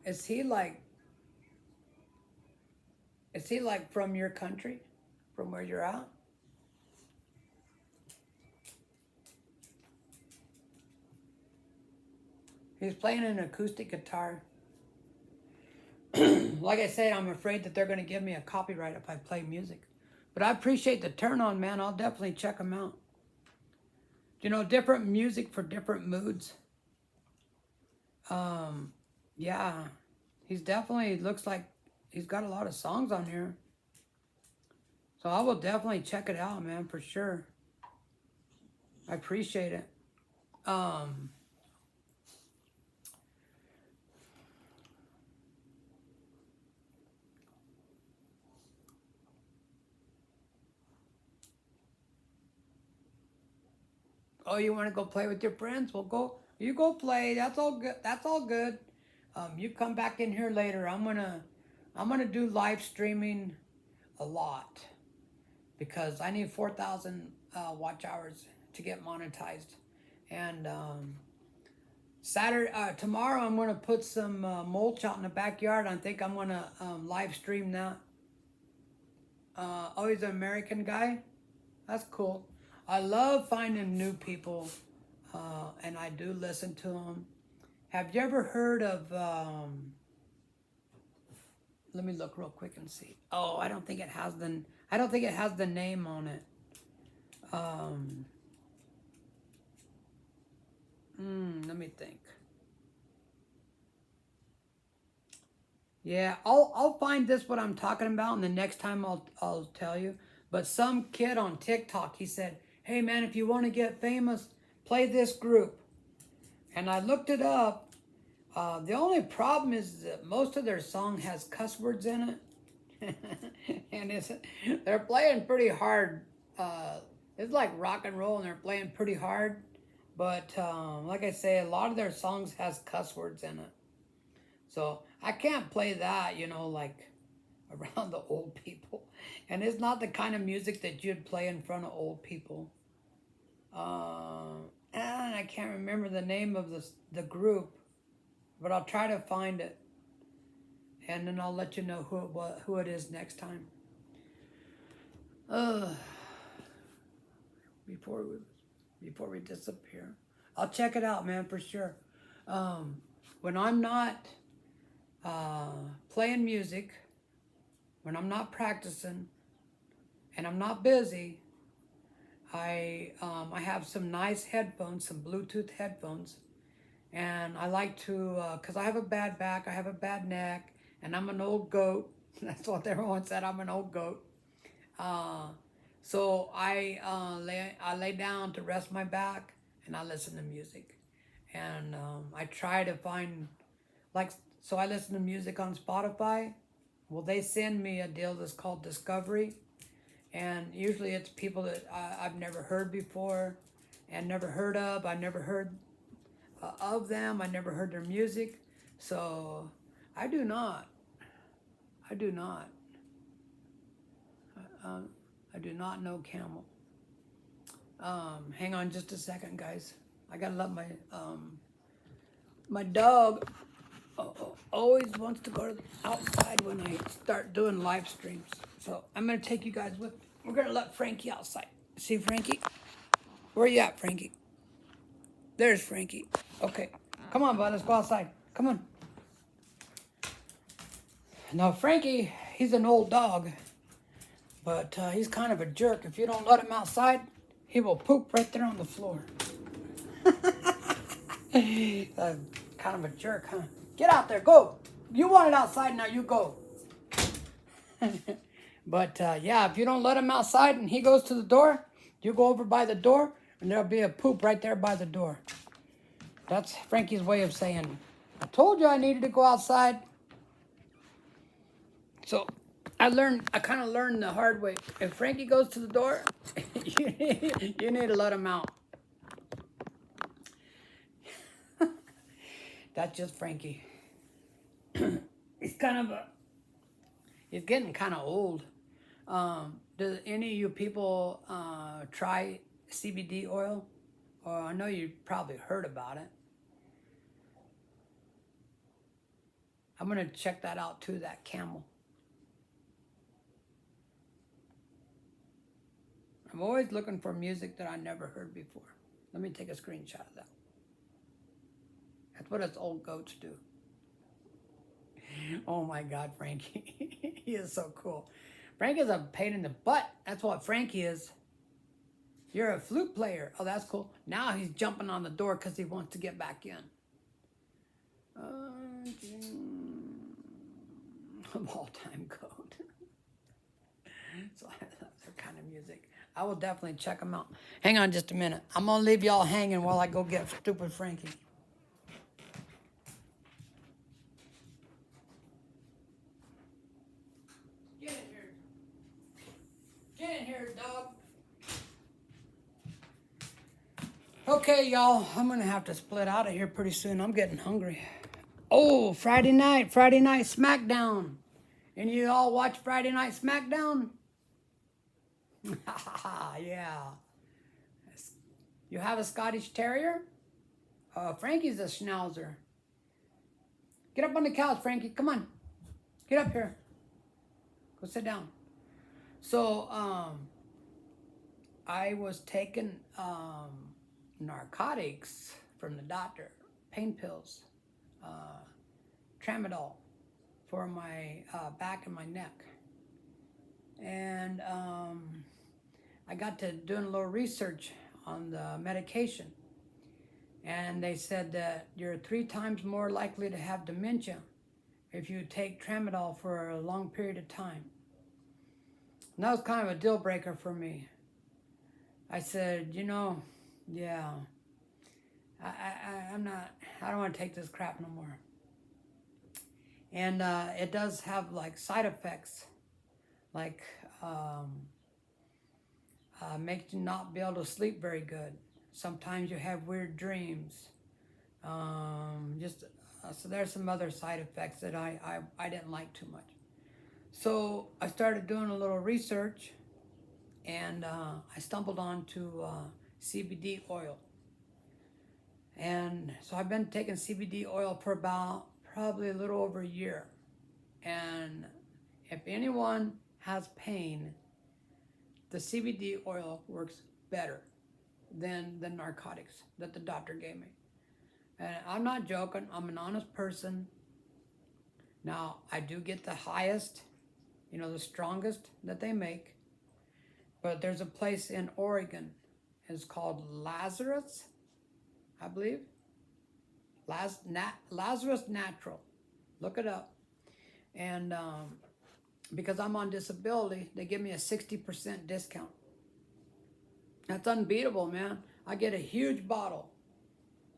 Is he like from your country? From where you're at? He's playing an acoustic guitar. Like I said, I'm afraid that they're going to give me a copyright if I play music. But I appreciate the turn on, man. I'll definitely check them out. You know, different music for different moods. Yeah. He's definitely, looks like he's got a lot of songs on here. So I will definitely check it out, man, for sure. I appreciate it. Oh, you want to go play with your friends? Well, go. You go play. That's all good. That's all good. You come back in here later. I'm gonna do live streaming a lot because I need 4,000 watch hours to get monetized. And tomorrow I'm gonna put some mulch out in the backyard. I think I'm gonna live stream that. Oh, he's an American guy. That's cool. I love finding new people, and I do listen to them. Have you ever heard of, let me look real quick and see. Oh, I don't think it has the name on it. Let me think. Yeah, I'll find this what I'm talking about, and the next time I'll tell you. But some kid on TikTok, he said, "Hey man, if you want to get famous, play this group." And I looked it up. The only problem is that most of their song has cuss words in it, and they're playing pretty hard. It's like rock and roll, and they're playing pretty hard. But like I say, a lot of their songs has cuss words in it. So I can't play that, you know, like around the old people. And it's not the kind of music that you'd play in front of old people. And I can't remember the name of the group, but I'll try to find it. And then I'll let you know who it is next time. Before we disappear. I'll check it out, man, for sure. When I'm not playing music, when I'm not practicing, and I'm not busy, I have some nice headphones, some Bluetooth headphones, and I like to, because I have a bad back, I have a bad neck, and I'm an old goat. That's what everyone said, I'm an old goat. So I lay down to rest my back, and I listen to music. And I try to find, so I listen to music on Spotify. Well, they send me a deal that's called Discovery. And usually it's people that I've never heard before and never heard of. I never heard of them. I never heard their music. So I do not know Camel. Hang on just a second, guys. I gotta let my dog always wants to go outside when I start doing live streams. So I'm gonna take you guys with me. We're gonna let Frankie outside. See Frankie? Where you at, Frankie? There's Frankie. Okay, come on, bud. Let's go outside. Come on. Now Frankie, he's an old dog, but he's kind of a jerk. If you don't let him outside, he will poop right there on the floor. kind of a jerk, huh? Get out there, go. You want it outside, now you go. But yeah, if you don't let him outside and he goes to the door, you go over by the door and there'll be a poop right there by the door. That's Frankie's way of saying, I told you I needed to go outside. So I kind of learned the hard way. If Frankie goes to the door, you need to let him out. That's just Frankie. He's getting kind of old. Do any of you people try CBD oil? Or I know you probably heard about it. I'm going to check that out too, that Camel. I'm always looking for music that I never heard before. Let me take a screenshot of that. That's what us old goats do. Oh my God, Frankie. He is so cool. Frankie's a pain in the butt. That's what Frankie is. You're a flute player. Oh, that's cool. Now he's jumping on the door because he wants to get back in. Of all-time goat. So I love their kind of music. I will definitely check them out. Hang on just a minute. I'm going to leave y'all hanging while I go get stupid Frankie. Get in here. Get in here, dog. Okay, y'all. I'm going to have to split out of here pretty soon. I'm getting hungry. Oh, Friday night SmackDown. And you all watch Friday Night SmackDown? Yeah. You have a Scottish Terrier? Frankie's a Schnauzer. Get up on the couch, Frankie. Come on. Get up here. Go sit down. So, I was taking narcotics from the doctor. Pain pills. Tramadol for my back and my neck. And I got to doing a little research on the medication. And they said that you're 3 times more likely to have dementia if you take tramadol for a long period of time. And that was kind of a deal breaker for me. I said, you know, yeah, I don't want to take this crap no more. And it does have like side effects, like makes you not be able to sleep very good. Sometimes you have weird dreams. So there's some other side effects that I didn't like too much. So I started doing a little research, and I stumbled onto CBD oil. And so I've been taking CBD oil for about probably a little over a year. And if anyone has pain, the CBD oil works better than the narcotics that the doctor gave me. And I'm not joking. I'm an honest person. Now, I do get the highest, the strongest that they make. But there's a place in Oregon. It's called Lazarus, I believe. Lazarus Natural. Look it up. And because I'm on disability, they give me a 60% discount. That's unbeatable, man. I get a huge bottle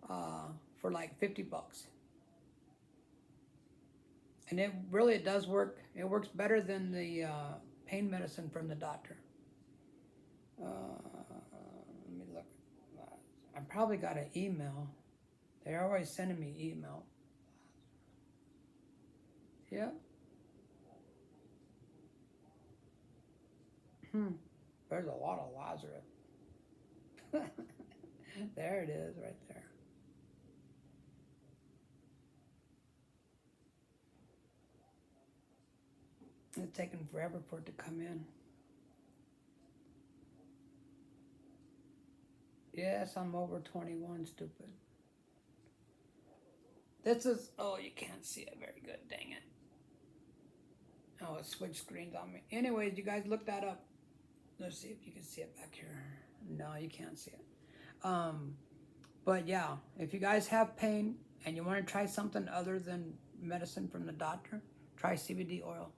for like $50. And it really does work. It works better than the pain medicine from the doctor. Let me look. I probably got an email. They're always sending me email. Yeah. There's a lot of Lazarus. There it is right there. It's taken forever for it to come in. Yes, I'm over 21, stupid. This is, oh, you can't see it very good, dang it. Oh, it switched screens on me. Anyways, you guys look that up. Let's see if you can see it back here. No, you can't see it. But yeah, if you guys have pain and you want to try something other than medicine from the doctor, try CBD oil.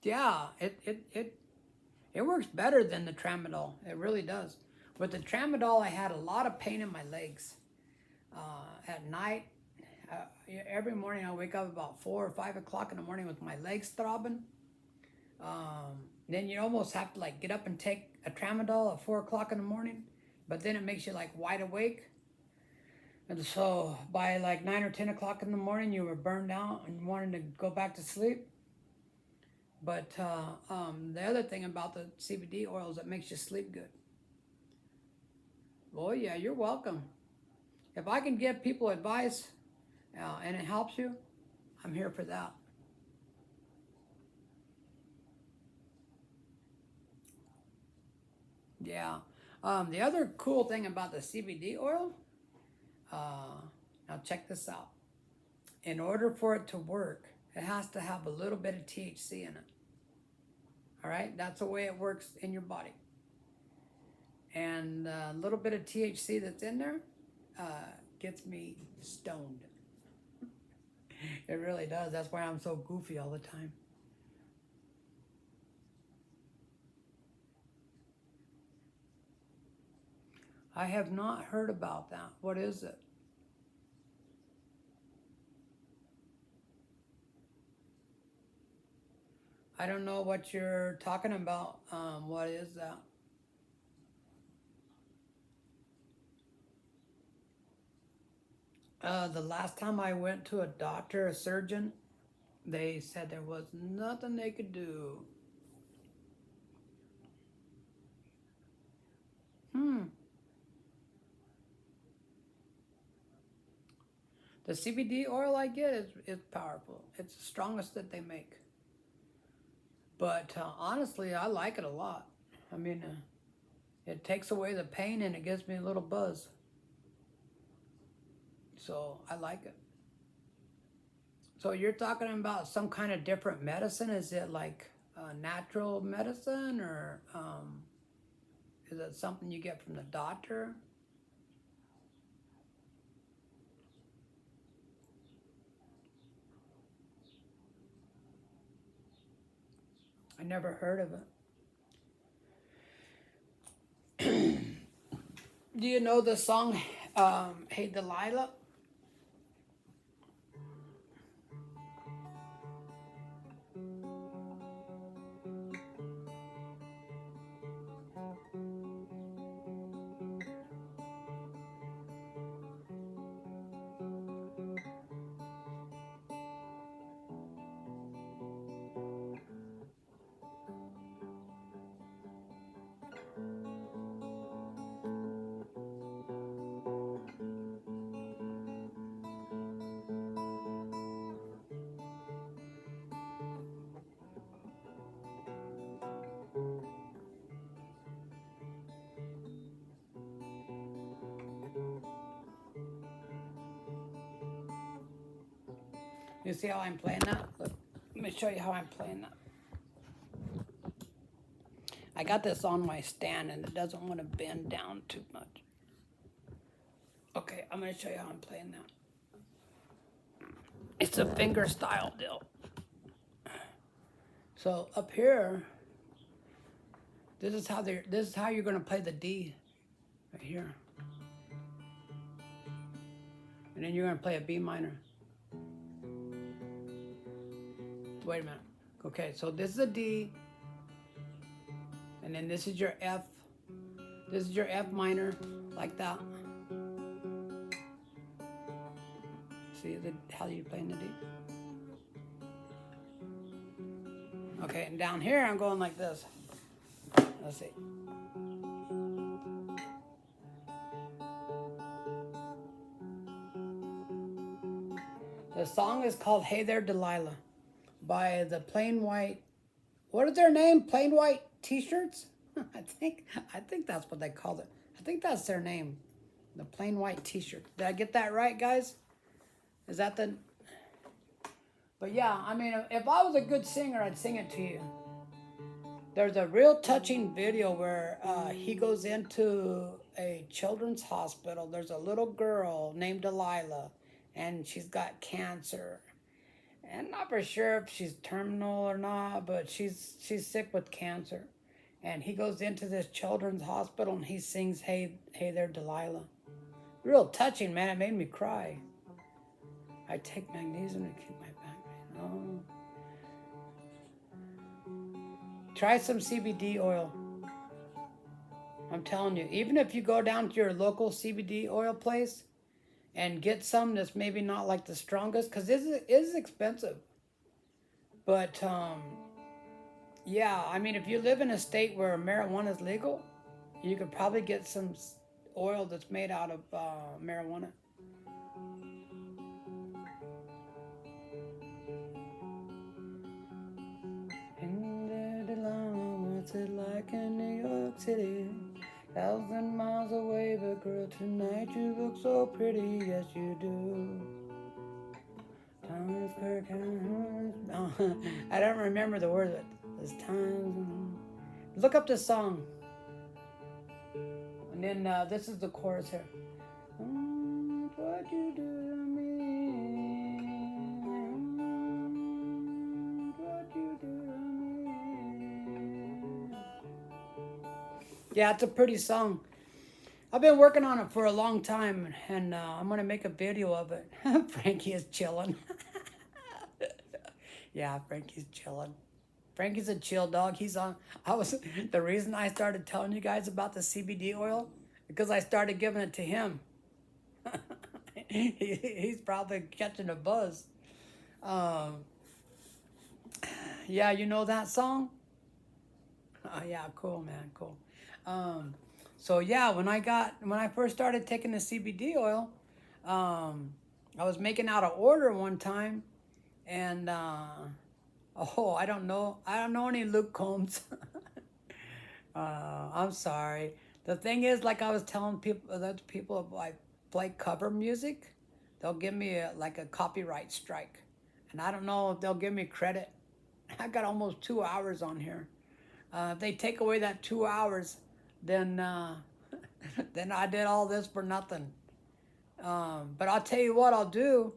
Yeah, it works better than the tramadol. It really does. With the tramadol, I had a lot of pain in my legs. At night, every morning I wake up about 4 or 5 o'clock in the morning with my legs throbbing. Then you almost have to like get up and take a tramadol at 4 o'clock in the morning, but then it makes you like wide awake. And so by like 9 or 10 o'clock in the morning, you were burned out and wanted to go back to sleep. But the other thing about the CBD oil is it makes you sleep good. Oh yeah, you're welcome. If I can give people advice and it helps you, I'm here for that. Yeah. The other cool thing about the CBD oil, now check this out. In order for it to work, it has to have a little bit of THC in it. All right? That's the way it works in your body. And a little bit of THC that's in there gets me stoned. It really does. That's why I'm so goofy all the time. I have not heard about that. What is it? I don't know what you're talking about. What is that? The last time I went to a doctor, a surgeon, they said there was nothing they could do. The CBD oil I get is powerful. It's the strongest that they make. But honestly, I like it a lot. I mean, it takes away the pain and it gives me a little buzz. So I like it. So you're talking about some kind of different medicine? Is it like natural medicine, or is it something you get from the doctor? I never heard of it. Do you know the song, Hey Delilah? You see how I'm playing that? Look, let me show you how I'm playing that. I got this on my stand and it doesn't want to bend down too much. Okay, I'm going to show you how I'm playing that. It's a finger style deal. So up here, this is how you're going to play the D right here. And then you're going to play a B minor. Wait a minute. Okay, so this is a D. And then this is your F. This is your F minor, like that. See how you playing the D? Okay, and down here I'm going like this. Let's see. The song is called Hey There Delilah by the Plain White. What is their name? Plain White T-shirts? I think that's what they called it. I think that's their name. The Plain White T-shirt. Did I get that right, guys? Is that the... But yeah, I mean, if I was a good singer, I'd sing it to you. There's a real touching video where he goes into a children's hospital. There's a little girl named Delilah, and she's got cancer. And not for sure if she's terminal or not, but she's sick with cancer. And he goes into this children's hospital and he sings, "Hey, hey there, Delilah." Real touching, man. It made me cry. I take magnesium to keep my back pain. Oh. Try some CBD oil. I'm telling you, even if you go down to your local CBD oil place and get some that's maybe not like the strongest, because it is expensive. But yeah, I mean, if you live in a state where marijuana is legal, you could probably get some oil that's made out of marijuana. What's it like in New York City? 1,000 miles away, but girl, tonight you look so pretty, yes you do. Thomas Kirk, I don't remember the words of it. This time, look up this song, and then this is the chorus here. What you do to me? What you do to me? Yeah, it's a pretty song. I've been working on it for a long time, and I'm gonna make a video of it. Frankie is chilling. Yeah, Frankie's chilling. Frankie's a chill dog. The reason I started telling you guys about the CBD oil, because I started giving it to him. He's probably catching a buzz. Yeah, you know that song? Oh, yeah, cool, man, cool. So yeah, when I first started taking the CBD oil, I was making out an order one time, and oh, I don't know any Luke Combs. I'm sorry. The thing is, like I was telling people, that people, if I play cover music, they'll give me like a copyright strike, and I don't know if they'll give me credit. I got almost 2 hours on here. If they take away that 2 hours, then then I did all this for nothing. But I'll tell you what I'll do.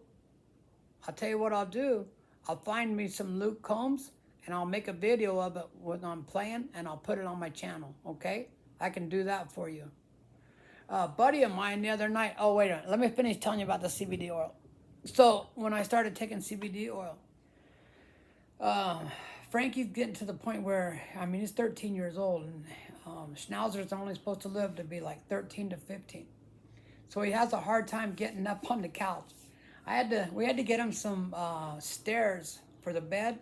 I'll find me some Luke Combs, and I'll make a video of it when I'm playing, and I'll put it on my channel, okay? I can do that for you. A buddy of mine the other night, oh, wait a minute. Let me finish telling you about the CBD oil. So when I started taking CBD oil, Frankie's getting to the point where, I mean, he's 13 years old, and Schnauzers are only supposed to live to be like 13 to 15. So he has a hard time getting up on the couch. We had to get him some stairs for the bed.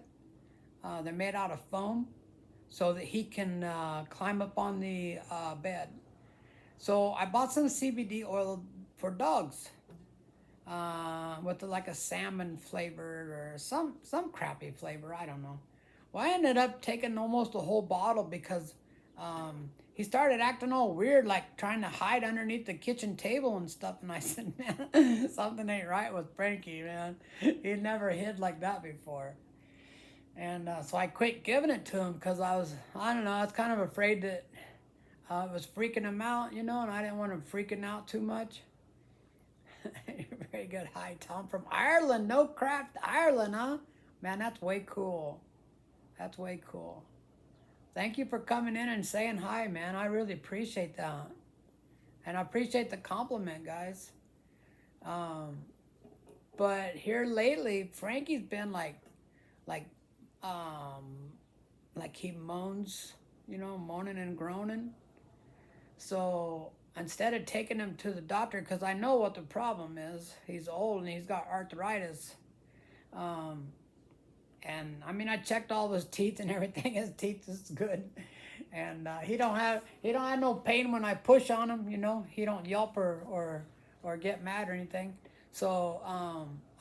They're made out of foam, so that he can climb up on the bed. So I bought some CBD oil for dogs, with like a salmon flavor or some crappy flavor, I don't know. Well, I ended up taking almost a whole bottle because he started acting all weird, like trying to hide underneath the kitchen table and stuff. And I said, man, something ain't right with Frankie, man. He never hid like that before. And so I quit giving it to him because I was kind of afraid that it was freaking him out, you know, and I didn't want him freaking out too much. Very good. Hi, Tom from Ireland. No crap, Ireland, huh? Man, that's way cool. That's way cool. Thank you for coming in and saying hi, man. I really appreciate that. And I appreciate the compliment, guys. But here lately, Frankie's been like he moans, you know, moaning and groaning. So instead of taking him to the doctor, because I know what the problem is, he's old and he's got arthritis. And I mean, I checked all his teeth and everything. His teeth is good, and he don't have no pain when I push on him. You know, he don't yelp or get mad or anything. So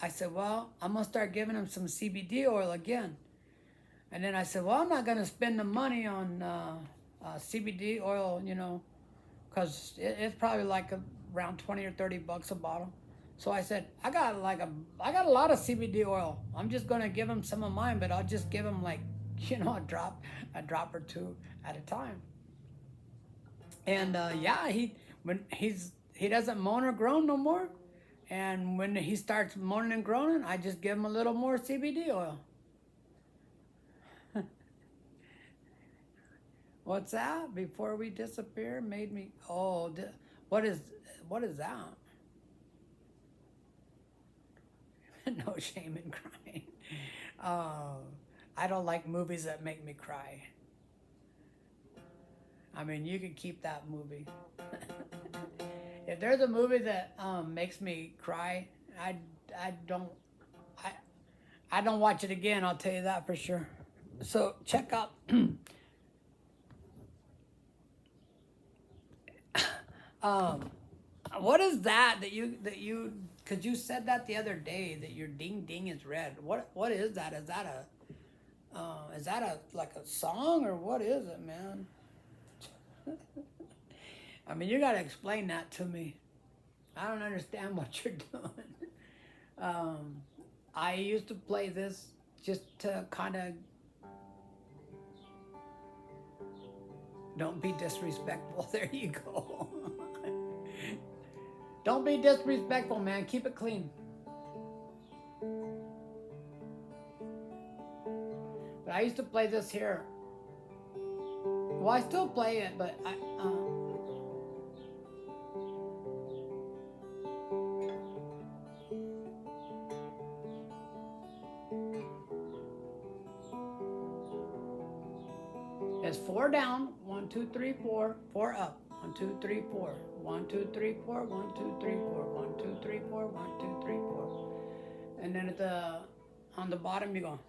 I said, well, I'm gonna start giving him some CBD oil again. And then I said, well, I'm not gonna spend the money on CBD oil, you know, because it's probably like around 20 or 30 bucks a bottle. So I said, I got a lot of CBD oil. I'm just gonna give him some of mine, but I'll just give him like, you know, a drop or two at a time. And yeah, when he doesn't moan or groan no more, and when he starts moaning and groaning, I just give him a little more CBD oil. What's that? Before we disappear, made me. Oh, what is that? No shame in crying. I don't like movies that make me cry. I mean, you can keep that movie. If there's a movie that makes me cry, I don't I don't watch it again. I'll tell you that for sure. So check out. What is that you because you said that the other day that your ding ding is red. What is that? Is that a like a song or what is it, man? I mean, you gotta explain that to me. I don't understand what you're doing. I used to play this just to kind of don't be disrespectful. There you go. Don't be disrespectful, man. Keep it clean. But I used to play this here. Well, I still play it, but it's 4 down, 1, 2, 3, 4, 4 up, 1, 2, 3, 4, 1, 2, 3, 4, 1, 2, 3, 4, 1, 2, 3, 4, 1, 2, 3, 4, and then on the bottom you go.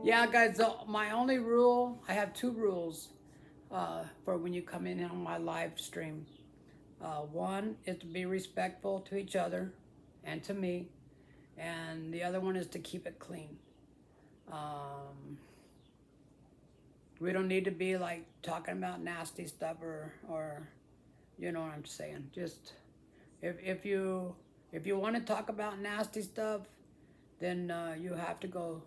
Yeah, guys, so my only rule, I have 2 rules for when you come in on my live stream. One is to be respectful to each other and to me, and the other one is to keep it clean. We don't need to be like talking about nasty stuff or you know what I'm saying. Just if you want to talk about nasty stuff, then you have to go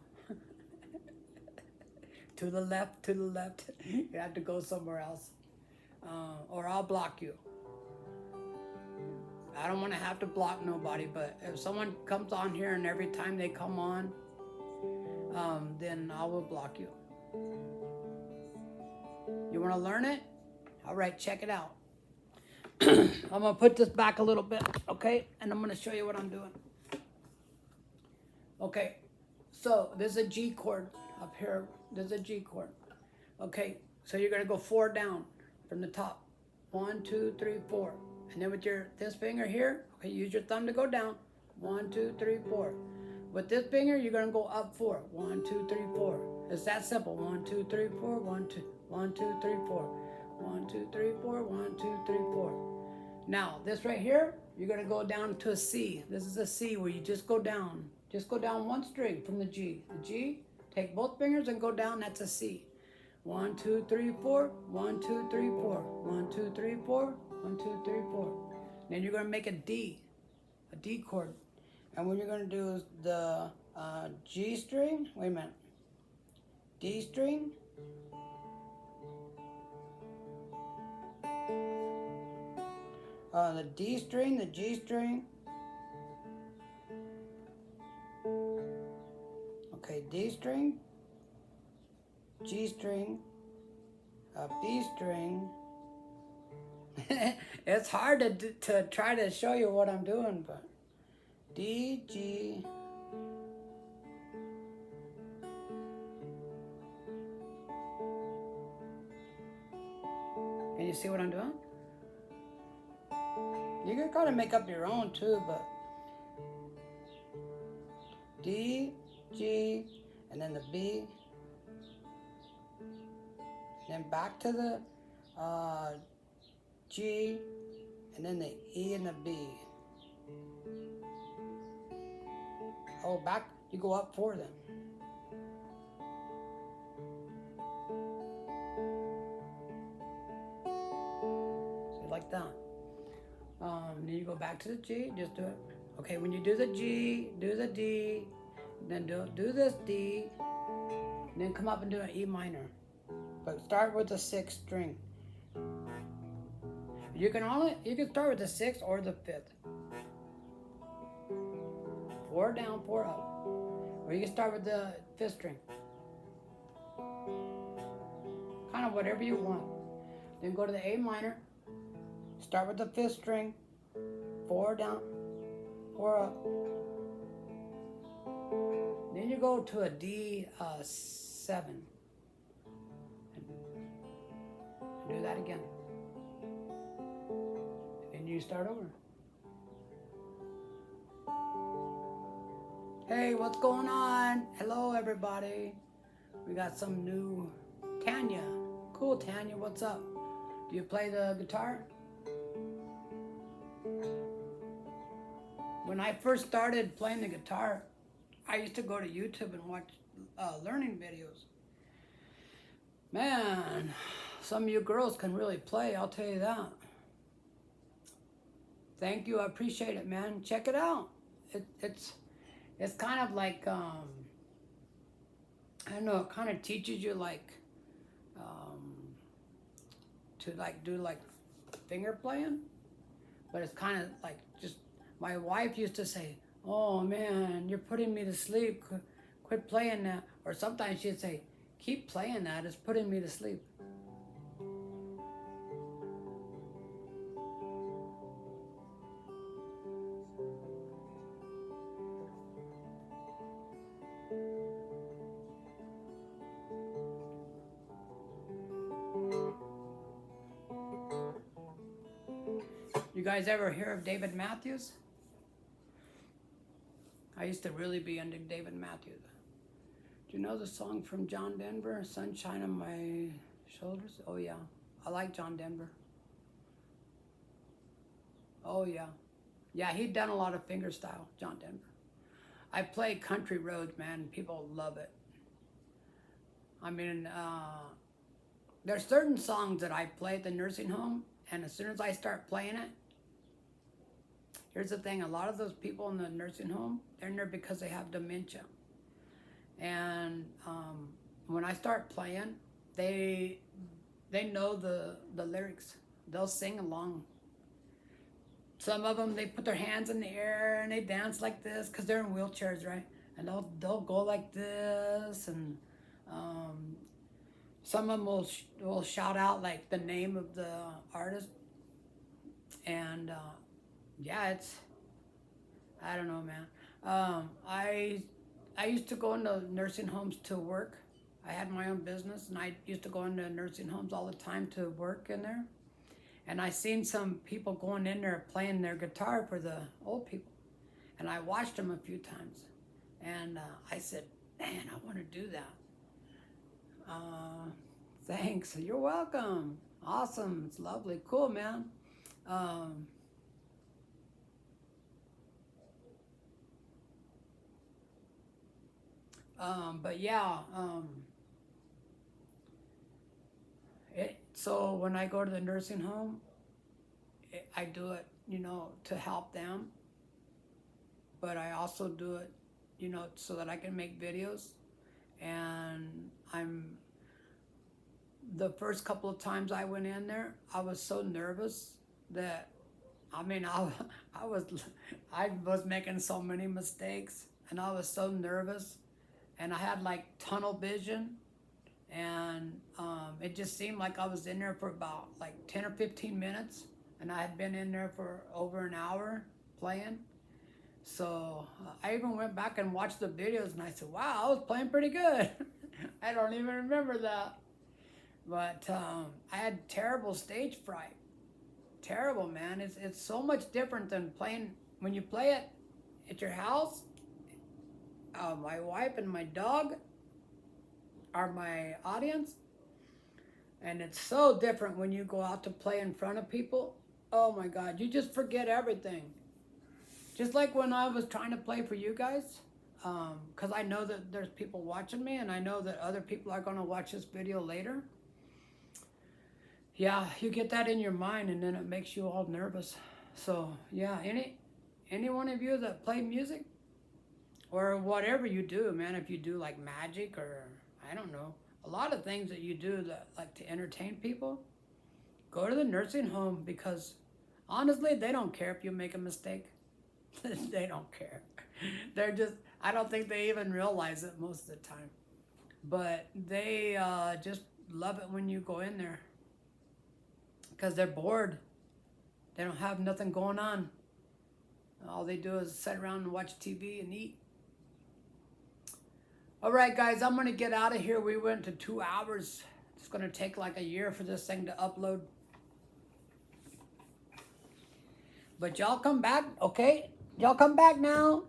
to the left, to the left. You have to go somewhere else. Or I'll block you. I don't want to have to block nobody, but if someone comes on here and every time they come on, then I will block you. You want to learn it? All right, check it out. I'm going to put this back a little bit, okay? And I'm going to show you what I'm doing. Okay, so there's a G chord up here. There's a G chord. Okay, so you're going to go 4 down from the top. 1, 2, 3, 4. And then with this finger here, okay, use your thumb to go down. 1, 2, 3, 4. With this finger, you're going to go up 4. 1, 2, 3, 4. It's that simple. 1, 2, 3, 4. 1, 2, 1, 2, 3, 4. 1, 2, 3, 4. 1, 2, 3, 4. Now, this right here, you're going to go down to a C. This is a C where you just go down. Just go down 1 string from the G. The G, take both fingers and go down. That's a C. 1, 2, 3, 4. 1, 2, 3, 4. 1, 2, 3, 4. 1, 2, 3, 4. Then you're going to make a D chord. And what you're going to do is the G string. Wait a minute. D string. The D string, the G string. Okay, D string, G string, B string. It's hard to try to show you what I'm doing, but D, G. Can you see what I'm doing? You can kind of make up your own too, but D, G, and then the B, then back to the G, and then the E and the B. Oh, back, you go up 4 then. like that. Then you go back to the G, just do it. Okay, when you do the G, do the D, then do this D, then come up and do an E minor. But start with the 6th string. You can start with the 6th or the 5th. 4 down, 4 up. Or you can start with the 5th string. Kind of whatever you want. Then go to the A minor. Start with the 5th string. 4 down, 4 up. Then you go to a D7. And do that again. And you start over. Hey, what's going on? Hello, everybody. We got some new Tanya. Cool, Tanya, what's up? Do you play the guitar? When I first started playing the guitar, I used to go to YouTube and watch learning videos. Man, some of you girls can really play, I'll tell you that. Thank you, I appreciate it, man. Check it out. It's kind of like, I don't know, it kind of teaches you like, to like do like finger playing, but it's kind of like just, my wife used to say, oh man, you're putting me to sleep, quit playing that. Or sometimes she'd say, keep playing that, it's putting me to sleep. You guys ever hear of David Matthews? I used to really be into David Matthews. Do you know the song from John Denver, Sunshine on My Shoulders? Oh yeah, I like John Denver. Oh yeah. Yeah, he'd done a lot of fingerstyle, John Denver. I play Country Roads, man, people love it. I mean, there's certain songs that I play at the nursing home, and as soon as I start playing it, here's the thing, a lot of those people in the nursing home, they're in there because they have dementia. And when I start playing, they know the lyrics. They'll sing along. Some of them, they put their hands in the air and they dance like this because they're in wheelchairs, right? And they'll go like this, and some of them will shout out like the name of the artist. And yeah, I don't know, man. I used to go into nursing homes to work. I had my own business, and I used to go into nursing homes all the time to work in there. And I seen some people going in there playing their guitar for the old people. And I watched them a few times. And I said, man, I want to do that. Thanks, you're welcome. Awesome, it's lovely, cool, man. But yeah, so when I go to the nursing home, I do it, you know, to help them. But I also do it, you know, so that I can make videos. And the first couple of times I went in there, I was so nervous that, I mean, I was making so many mistakes, and I was so nervous. And I had like tunnel vision, and it just seemed like I was in there for about like 10 or 15 minutes, and I had been in there for over an hour playing. So I even went back and watched the videos, and I said, wow, I was playing pretty good. I don't even remember that. But I had terrible stage fright. Terrible, man. It's so much different than playing, when you play it at your house. My wife and my dog are my audience, and it's so different when you go out to play in front of people. Oh my God, you just forget everything. Just like when I was trying to play for you guys, because I know that there's people watching me, and I know that other people are going to watch this video later. Yeah, you get that in your mind and then it makes you all nervous. So yeah, any one of you that play music or whatever you do, man, if you do like magic or I don't know, a lot of things that you do that like to entertain people, go to the nursing home because honestly, they don't care if you make a mistake. They don't care. They're just, I don't think they even realize it most of the time. But they just love it when you go in there because they're bored. They don't have nothing going on. All they do is sit around and watch TV and eat. All right, guys, I'm going to get out of here. We went to 2 hours. It's going to take like a year for this thing to upload. But y'all come back, okay? Y'all come back now.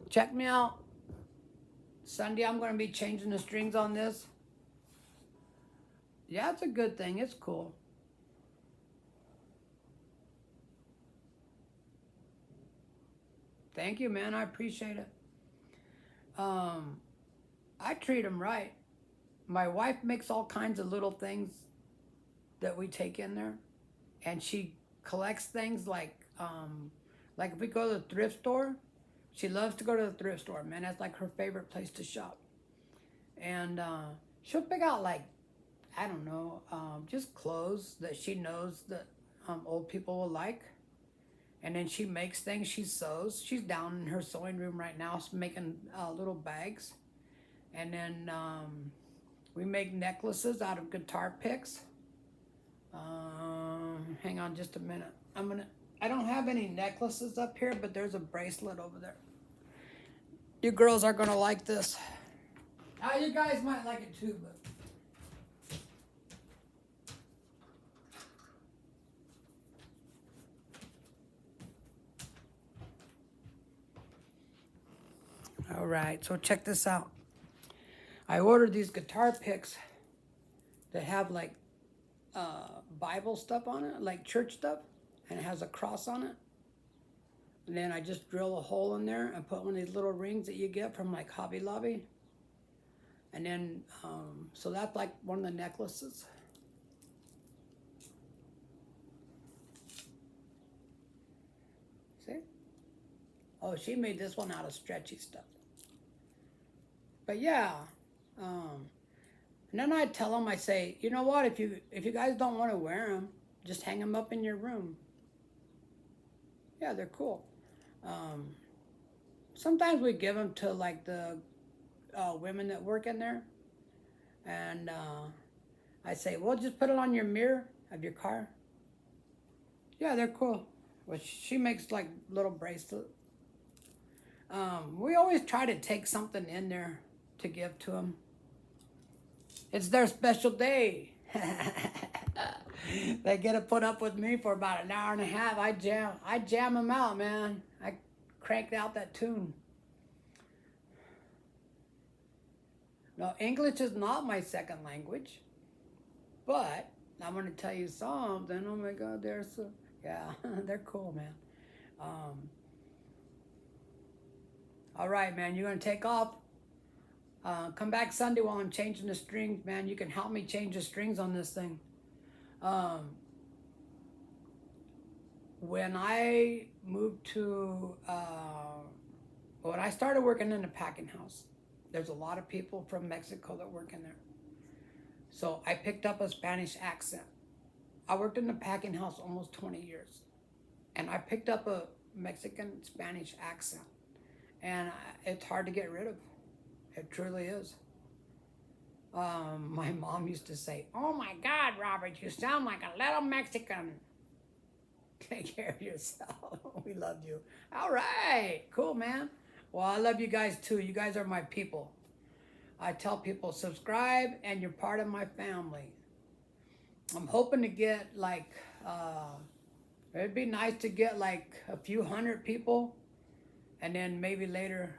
Check me out. Sunday, I'm going to be changing the strings on this. Yeah, it's a good thing. It's cool. Thank you, man. I appreciate it. I treat them right. My wife makes all kinds of little things that we take in there, and she collects things like if we go to the thrift store, she loves to go to the thrift store. Man, that's like her favorite place to shop. And she'll pick out like I don't know, just clothes that she knows that old people will like. And then she makes things, she sews. She's down in her sewing room right now making little bags. And then we make necklaces out of guitar picks. Hang on just a minute. I don't have any necklaces up here, but there's a bracelet over there. You girls are gonna like this. You guys might like it too, but. All right, so check this out. I ordered these guitar picks that have like Bible stuff on it, like church stuff, and it has a cross on it. And then I just drill a hole in there and put one of these little rings that you get from like Hobby Lobby. And then, so that's like one of the necklaces. See? Oh, she made this one out of stretchy stuff. But yeah, and then I tell them, I say, you know what? If you guys don't want to wear them, just hang them up in your room. Yeah, they're cool. Sometimes we give them to like the women that work in there, and I say, well, just put it on your mirror of your car. Yeah, they're cool. Well, she makes like little bracelets. We always try to take something in there to give to them. It's their special day. They get to put up with me for about an hour and a half. I jam them out, man. I cranked out that tune. No, English is not my second language, but I'm going to tell you something. Oh my God, they're so, yeah, they're cool, man. All right, man, you're going to take off. Come back Sunday while I'm changing the strings, man. You can help me change the strings on this thing. When I moved to, when I started working in the packing house, there's a lot of people from Mexico that work in there. So I picked up a Spanish accent. I worked in the packing house almost 20 years. And I picked up a Mexican Spanish accent. And it's hard to get rid of. It truly is. My mom used to say, oh my God, Robert, you sound like a little Mexican. Take care of yourself. We love you. All right, cool, man. Well, I love you guys too. You guys are my people. I tell people, subscribe and you're part of my family. I'm hoping to get like, it'd be nice to get like a few hundred people, and then maybe later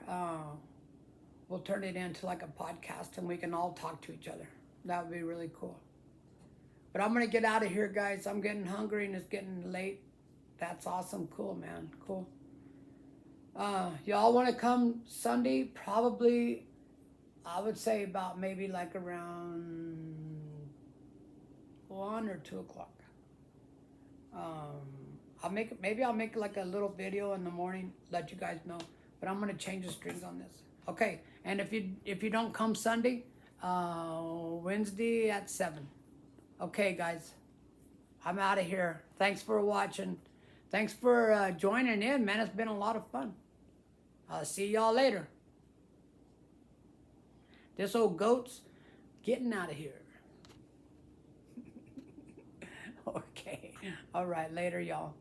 we'll turn it into like a podcast and we can all talk to each other. That would be really cool. But I'm going to get out of here, guys. I'm getting hungry and it's getting late. That's awesome. Cool, man. Cool. Y'all want to come Sunday? Probably, I would say about maybe like around 1 or 2 o'clock. Maybe I'll make like a little video in the morning, let you guys know. But I'm gonna change the strings on this. Okay, and if you don't come Sunday, Wednesday at 7. Okay, guys, I'm out of here. Thanks for watching. Thanks for joining in, man. It's been a lot of fun. I'll see y'all later. This old goat's getting out of here. Okay. All right, later, y'all.